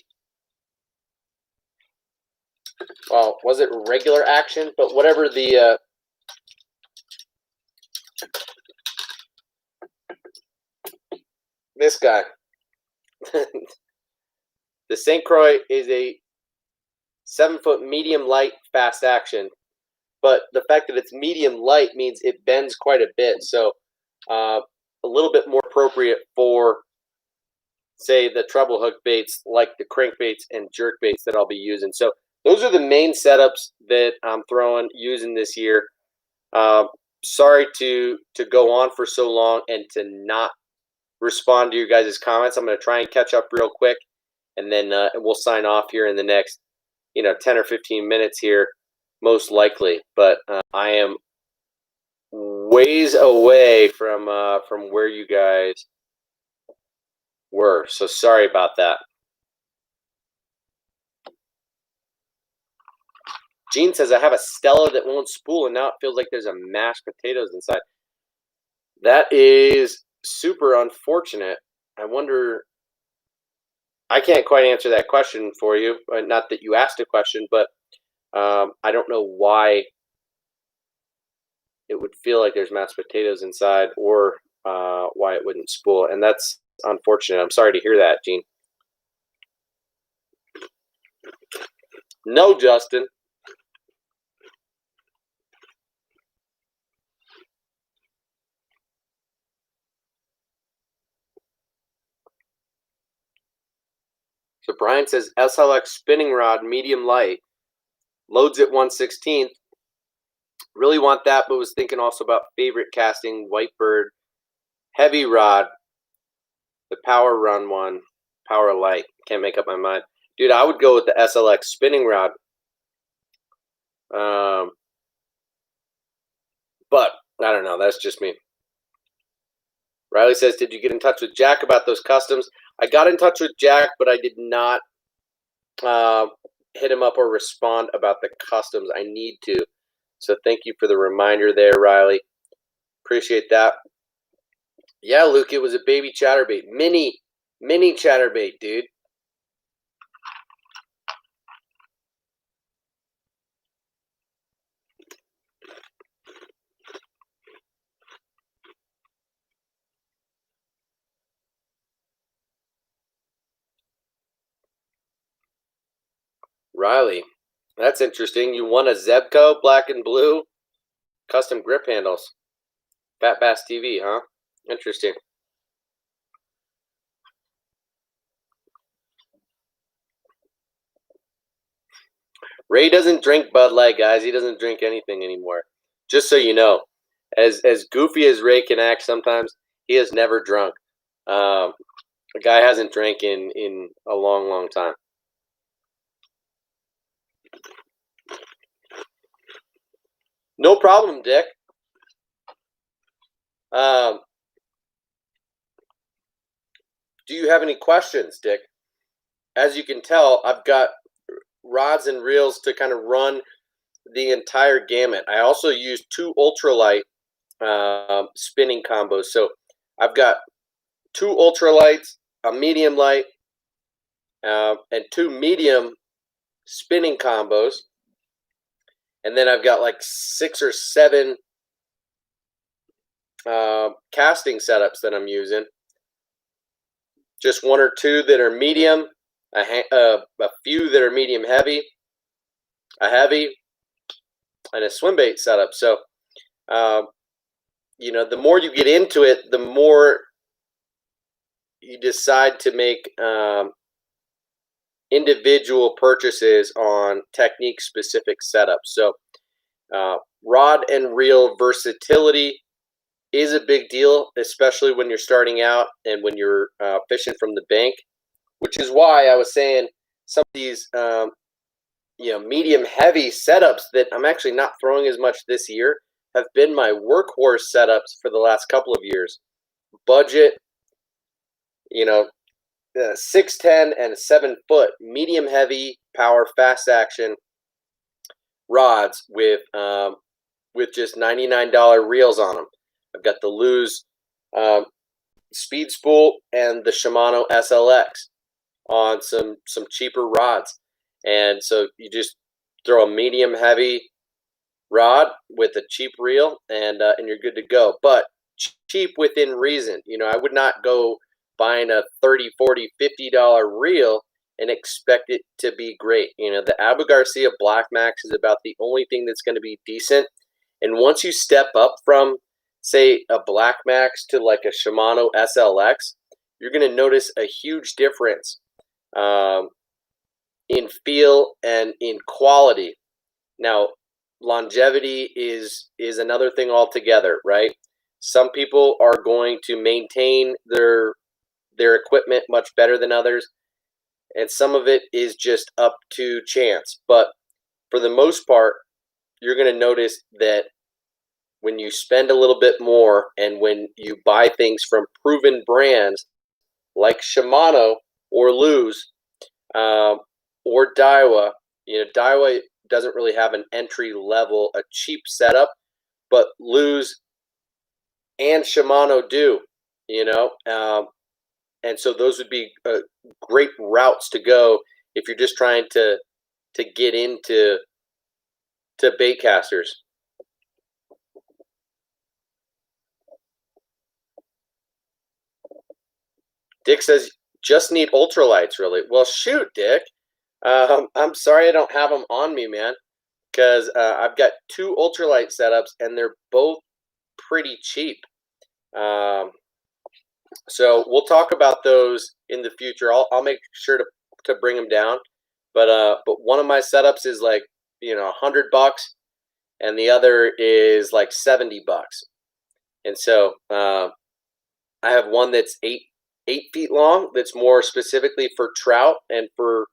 well, was it regular action? But whatever the this guy, the St. Croix is a 7-foot medium light fast action, but the fact that it's medium light means it bends quite a bit. So a little bit more appropriate for, say, the treble hook baits like the crankbaits and jerkbaits that I'll be using. So those are the main setups that I'm using this year. Sorry to go on for so long and to not respond to your guys' comments. I'm going to try and catch up real quick, and then we'll sign off here in the next 10 or 15 minutes here, most likely. But I am ways away from where you guys were, so sorry about that. Gene says, I have a Stella that won't spool, and now it feels like there's a mashed potatoes inside. That is super unfortunate. I wonder, I can't quite answer that question for you. Not that you asked a question, but I don't know why it would feel like there's mashed potatoes inside, or why it wouldn't spool. And that's unfortunate. I'm sorry to hear that, Gene. No, Justin. So Brian says SLX spinning rod, medium light, loads at 1/16. Really want that, but was thinking also about favorite casting, Whitebird, heavy rod, the Power Run one, Power Light. Can't make up my mind. Dude, I would go with the SLX spinning rod. But I don't know. That's just me. Riley says, did you get in touch with Jack about those customs? I got in touch with Jack, but I did not hit him up or respond about the customs. I need to. So thank you for the reminder there, Riley. Appreciate that. Yeah, Luke, it was a baby chatterbait. Mini chatterbait, dude. Riley, that's interesting. You won a Zebco black and blue custom grip handles. Fat Bass TV, huh? Interesting. Ray doesn't drink Bud Light, guys. He doesn't drink anything anymore. Just so you know, as goofy as Ray can act sometimes, he has never drunk. The guy hasn't drank in a long, long time. No problem, Dick. Do you have any questions, Dick? As you can tell, I've got rods and reels to kind of run the entire gamut. I also use 2 ultralight spinning combos. So I've got 2 ultralights, a medium light, and 2 medium spinning combos. And then I've got like 6 or 7 casting setups that I'm using. Just 1 or 2 that are medium, a few that are medium heavy, a heavy, and a swim bait setup. So you know, the more you get into it, the more you decide to make individual purchases on technique-specific setups. So rod and reel versatility is a big deal, especially when you're starting out and when you're fishing from the bank, which is why I was saying some of these you know, medium heavy setups that I'm actually not throwing as much this year have been my workhorse setups for the last couple of years. Budget, you know, 6'10" and 7 foot medium heavy power fast action rods with just $99 reels on them. I've got the Lew's Speed Spool and the Shimano SLX on some cheaper rods, and so you just throw a medium heavy rod with a cheap reel, and you're good to go. But cheap within reason. You know, I would not go buying a $30, $40, $50 reel and expect it to be great. You know, the Abu Garcia Black Max is about the only thing that's going to be decent. And once you step up from, say, a Black Max to like a Shimano SLX, you're going to notice a huge difference in feel and in quality. Now, longevity is another thing altogether, right? Some people are going to maintain their equipment much better than others, and some of it is just up to chance. But for the most part, you're going to notice that when you spend a little bit more and when you buy things from proven brands like Shimano or Lew's or Daiwa, you know, Daiwa doesn't really have an entry level, a cheap setup, but Lew's and Shimano do, you know, and so those would be great routes to go if you're just trying to get into bait casters. Dick says, just need ultralights, really. Well, shoot, Dick. I'm sorry I don't have them on me, man, because I've got 2 ultralight setups, and they're both pretty cheap. So we'll talk about those in the future. I'll make sure to bring them down. But one of my setups is like, you know, $100, and the other is like $70. And so I have one that's 8 feet long. That's more specifically for trout and for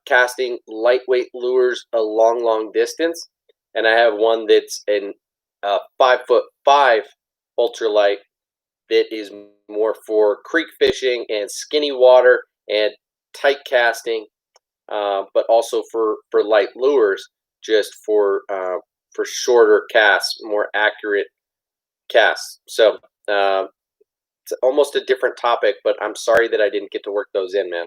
casting lightweight lures a long distance. And I have one that's in 5'5" ultralight that is more for creek fishing and skinny water and tight casting, but also for light lures, just for shorter casts, more accurate casts. So it's almost a different topic, but I'm sorry that I didn't get to work those in, man.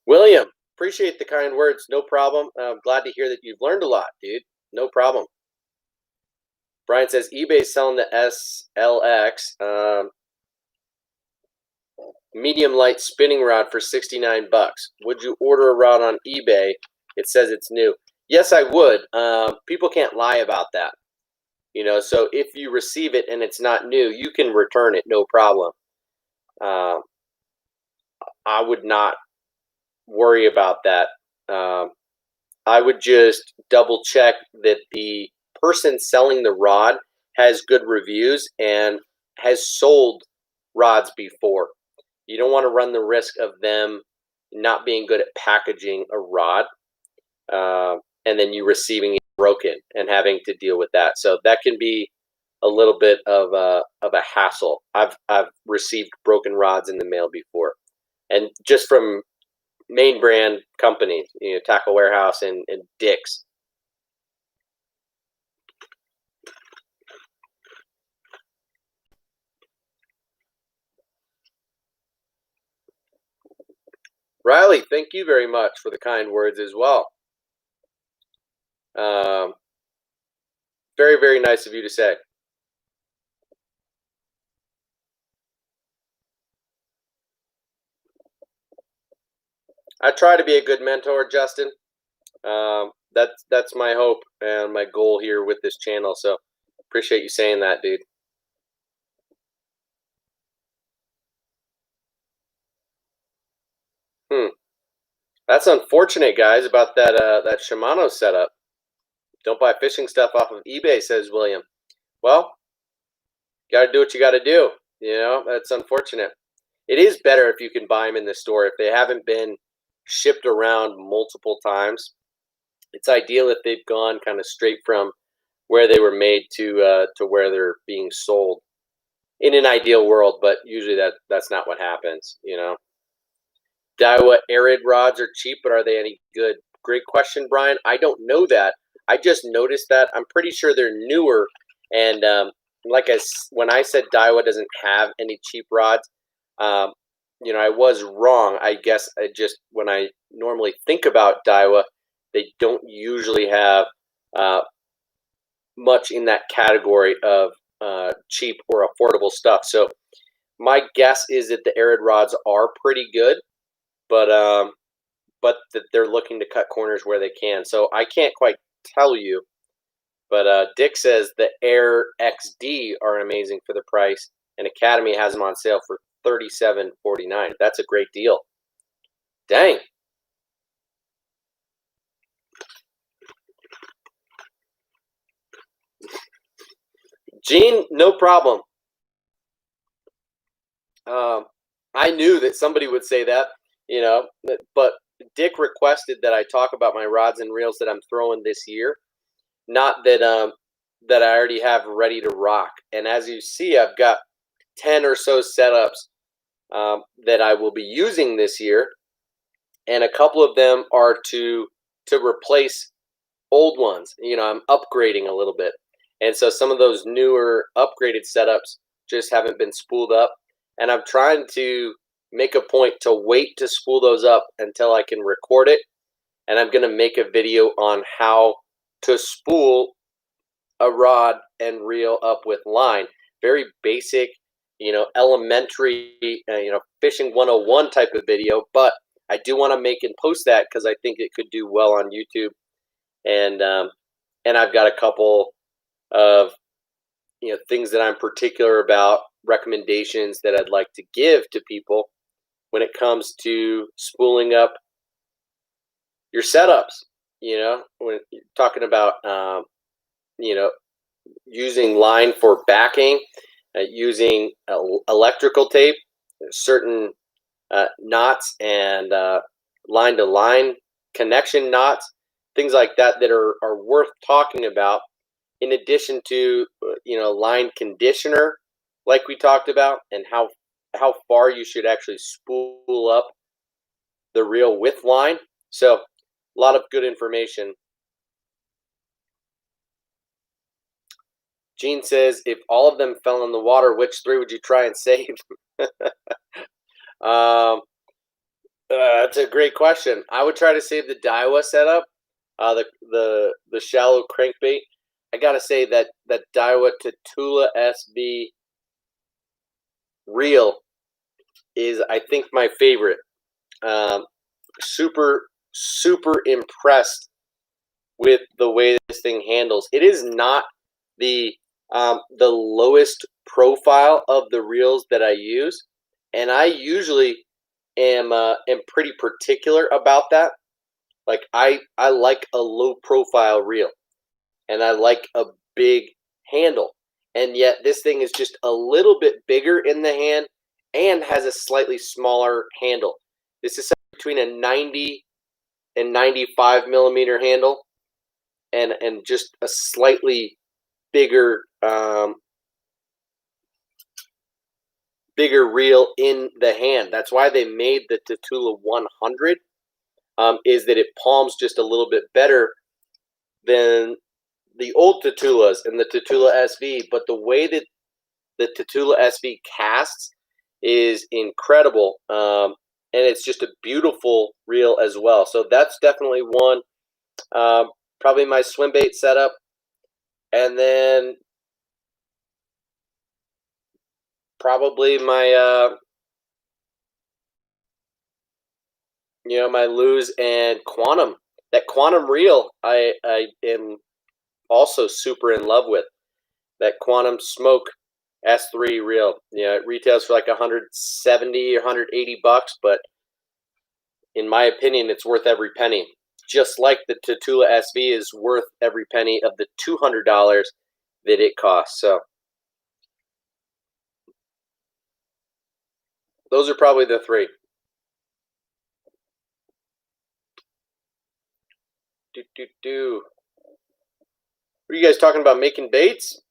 William, appreciate the kind words. No problem. I'm glad to hear that you've learned a lot, dude. No problem. Brian says eBay's selling the SLX medium light spinning rod for $69. Would you order a rod on eBay? It says it's new. Yes, I would. People can't lie about that. You know, so if you receive it and it's not new, you can return it, no problem. I would not worry about that. I would just double check that the person selling the rod has good reviews and has sold rods before. You don't want to run the risk of them not being good at packaging a rod, and then you receiving it broken and having to deal with that. So that can be a little bit of a hassle. I've received broken rods in the mail before, and just from main brand companies, you know, Tackle Warehouse and Dick's. Riley, thank you very much for the kind words as well. Very, very nice of you to say. I try to be a good mentor, Justin. That's my hope and my goal here with this channel. So Appreciate you saying that, dude. That's unfortunate, guys, about that Shimano setup. Don't buy fishing stuff off of eBay, says William. Well, got to do what you got to do. You know, that's unfortunate. It is better if you can buy them in the store. If they haven't been shipped around multiple times, it's ideal if they've gone kind of straight from where they were made to where they're being sold. In an ideal world, but usually that's not what happens, you know. Daiwa arid rods are cheap, but are they any good? Great question, Brian. I don't know that. I just noticed that. I'm pretty sure they're newer, and when I said Daiwa doesn't have any cheap rods, you know, I was wrong. I guess when I normally think about Daiwa, they don't usually have much in that category of cheap or affordable stuff. So my guess is that the arid rods are pretty good, but that they're looking to cut corners where they can. So I can't quite tell you. But Dick says the Air XD are amazing for the price, and Academy has them on sale for $37.49. That's a great deal. Dang. Gene, no problem. I knew that somebody would say that, you know, but Dick requested that I talk about my rods and reels that I'm throwing this year, not that that I already have ready to rock. And as you see, I've got 10 or so setups that I will be using this year, and a couple of them are to replace old ones. You know, I'm upgrading a little bit, and so some of those newer upgraded setups just haven't been spooled up, and I'm trying to make a point to wait to spool those up until I can record it, and I'm going to make a video on how to spool a rod and reel up with line. Very basic, you know, elementary, you know, fishing 101 type of video, but I do want to make and post that because I think it could do well on YouTube, and I've got a couple of, you know, things that I'm particular about, recommendations that I'd like to give to people when it comes to spooling up your setups. You know, when you're talking about, you know, using line for backing, using electrical tape, certain knots and line-to-line connection knots, things like that that are worth talking about, in addition to, you know, line conditioner, like we talked about, and how far you should actually spool up the reel with line. So a lot of good information. Gene says, if all of them fell in the water, which 3 would you try and save? That's a great question. I would try to save the Daiwa setup, the shallow crankbait. I gotta say that Daiwa Tatula SB reel is, I think, my favorite. Super impressed with the way this thing handles. It is not the lowest profile of the reels that I use, and I usually am pretty particular about that. Like I like a low profile reel, and I like a big handle, and yet this thing is just a little bit bigger in the hand and has a slightly smaller handle. This is between a 90 and 95 millimeter handle, and just a slightly bigger bigger reel in the hand. That's why they made the Tatula 100, is that it palms just a little bit better than the old Tatulas and the Tatula SV. But the way that the Tatula SV casts is incredible, and it's just a beautiful reel as well. So that's definitely one. Probably my swim bait setup, and then probably my you know, my Lose and Quantum. That Quantum reel I am also super in love with. that Quantum Smoke S3 reel. You know, it retails for like 170 or 180 bucks, but in my opinion, it's worth every penny. Just like the Tatula SV is worth every penny of the $200 that it costs. So those are probably the three. What are you guys talking about, making baits?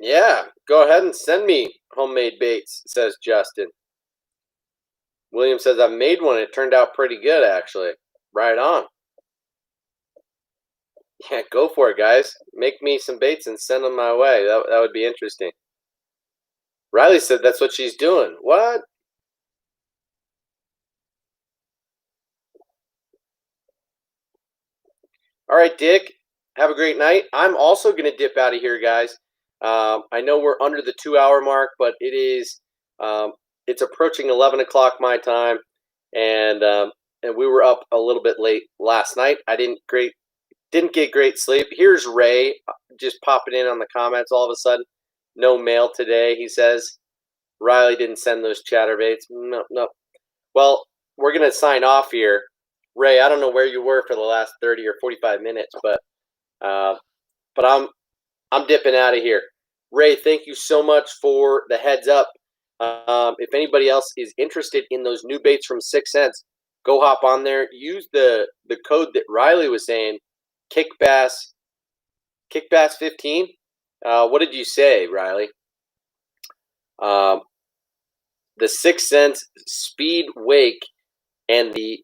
Yeah, go ahead and send me homemade baits, says Justin. William says, I made one. It turned out pretty good, actually. Right on. Yeah, go for it, guys. Make me some baits and send them my way. That would be interesting. Riley said that's what she's doing. What? All right, Dick. Have a great night. I'm also going to dip out of here, guys. I know we're under the 2-hour mark, but it is it's approaching 11 o'clock my time, and we were up a little bit late last night. I didn't get great sleep. Here's Ray just popping in on the comments all of a sudden. No mail today, he says. Riley didn't send those chatterbaits. No. Well, we're going to sign off here. Ray, I don't know where you were for the last 30 or 45 minutes, but I'm dipping out of here. Ray, thank you so much for the heads up. If anybody else is interested in those new baits from 6 Cents, go hop on there. Use the code that Riley was saying, Kickbass15. What did you say, Riley? The 6 Cents Speed Wake and the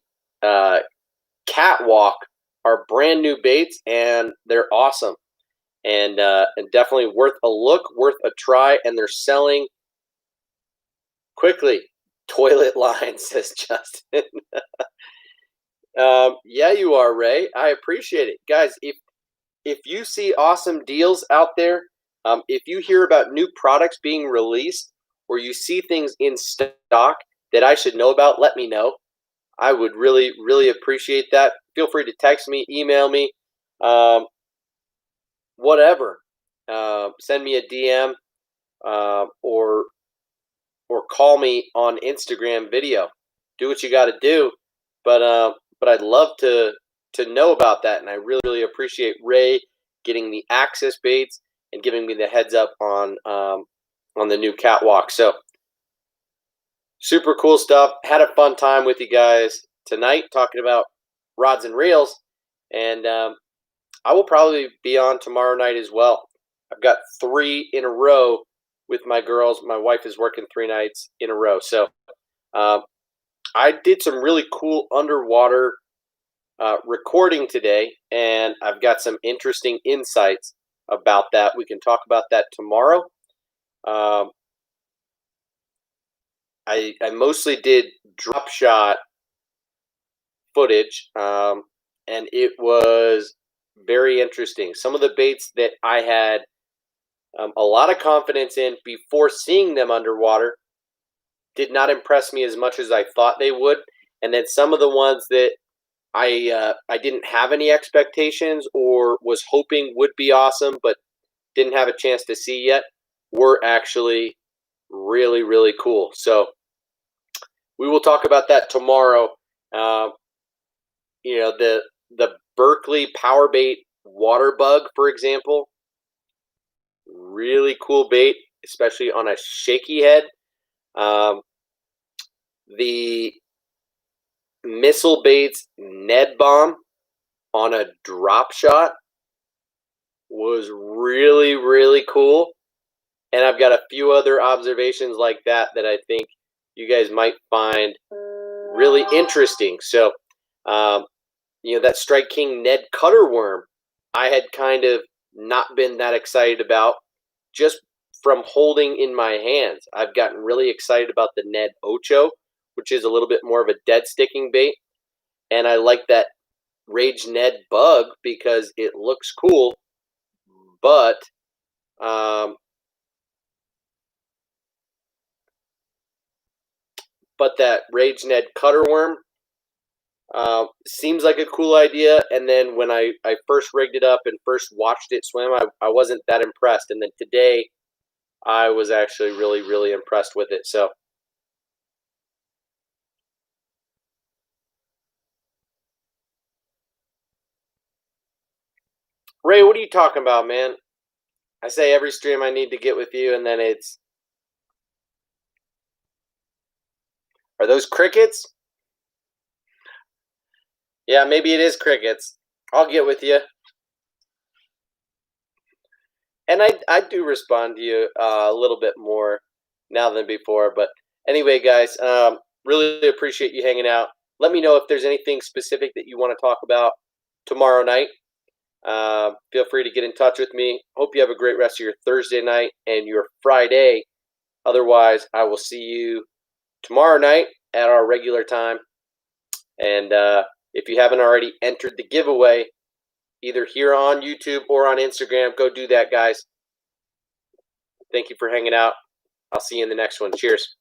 Catwalk are brand new baits, and they're awesome. And definitely worth a look, worth a try, and they're selling quickly. Toilet line, says Justin. Yeah, you are, Ray. I appreciate it. Guys, if you see awesome deals out there, if you hear about new products being released, or you see things in stock that I should know about, let me know. I would really, really appreciate that. Feel free to text me, email me, whatever. Send me a DM or call me on Instagram video. Do what you got to do, but I'd love to know about that, and I really, really appreciate Ray getting the access baits and giving me the heads up on the new catwalk. So super cool stuff. Had a fun time with you guys tonight talking about rods and reels, and I will probably be on tomorrow night as well. I've got 3 in a row with my girls. My wife is working 3 nights in a row. So I did some really cool underwater recording today, and I've got some interesting insights about that. We can talk about that tomorrow. I mostly did drop shot footage, and it was very interesting. Some of the baits that I had a lot of confidence in before seeing them underwater did not impress me as much as I thought they would. And then some of the ones that I didn't have any expectations or was hoping would be awesome but didn't have a chance to see yet were actually really, really cool. So we will talk about that tomorrow. You know, the Berkeley power bait water bug, for example, really cool bait, especially on a shaky head. The missile baits Ned bomb on a drop shot was really, really cool. And I've got a few other observations like that I think you guys might find really interesting. So, you know, that Strike King Ned Cutter worm, I had kind of not been that excited about just from holding in my hands. I've gotten really excited about the Ned Ocho, which is a little bit more of a dead sticking bait. And I like that Rage Ned bug because it looks cool, but that Rage Ned Cutter worm, Seems like a cool idea, and then when I first rigged it up and first watched it swim, I wasn't that impressed, and then today I was actually really, really impressed with it. So, Ray, what are you talking about, man? I say every stream I need to get with you, and then it's... Are those crickets? Yeah, maybe it is crickets. I'll get with you. And I do respond to you a little bit more now than before. But anyway, guys, really appreciate you hanging out. Let me know if there's anything specific that you want to talk about tomorrow night. Feel free to get in touch with me. Hope you have a great rest of your Thursday night and your Friday. Otherwise, I will see you tomorrow night at our regular time. And if you haven't already entered the giveaway, either here on YouTube or on Instagram, go do that, guys. Thank you for hanging out. I'll see you in the next one. Cheers.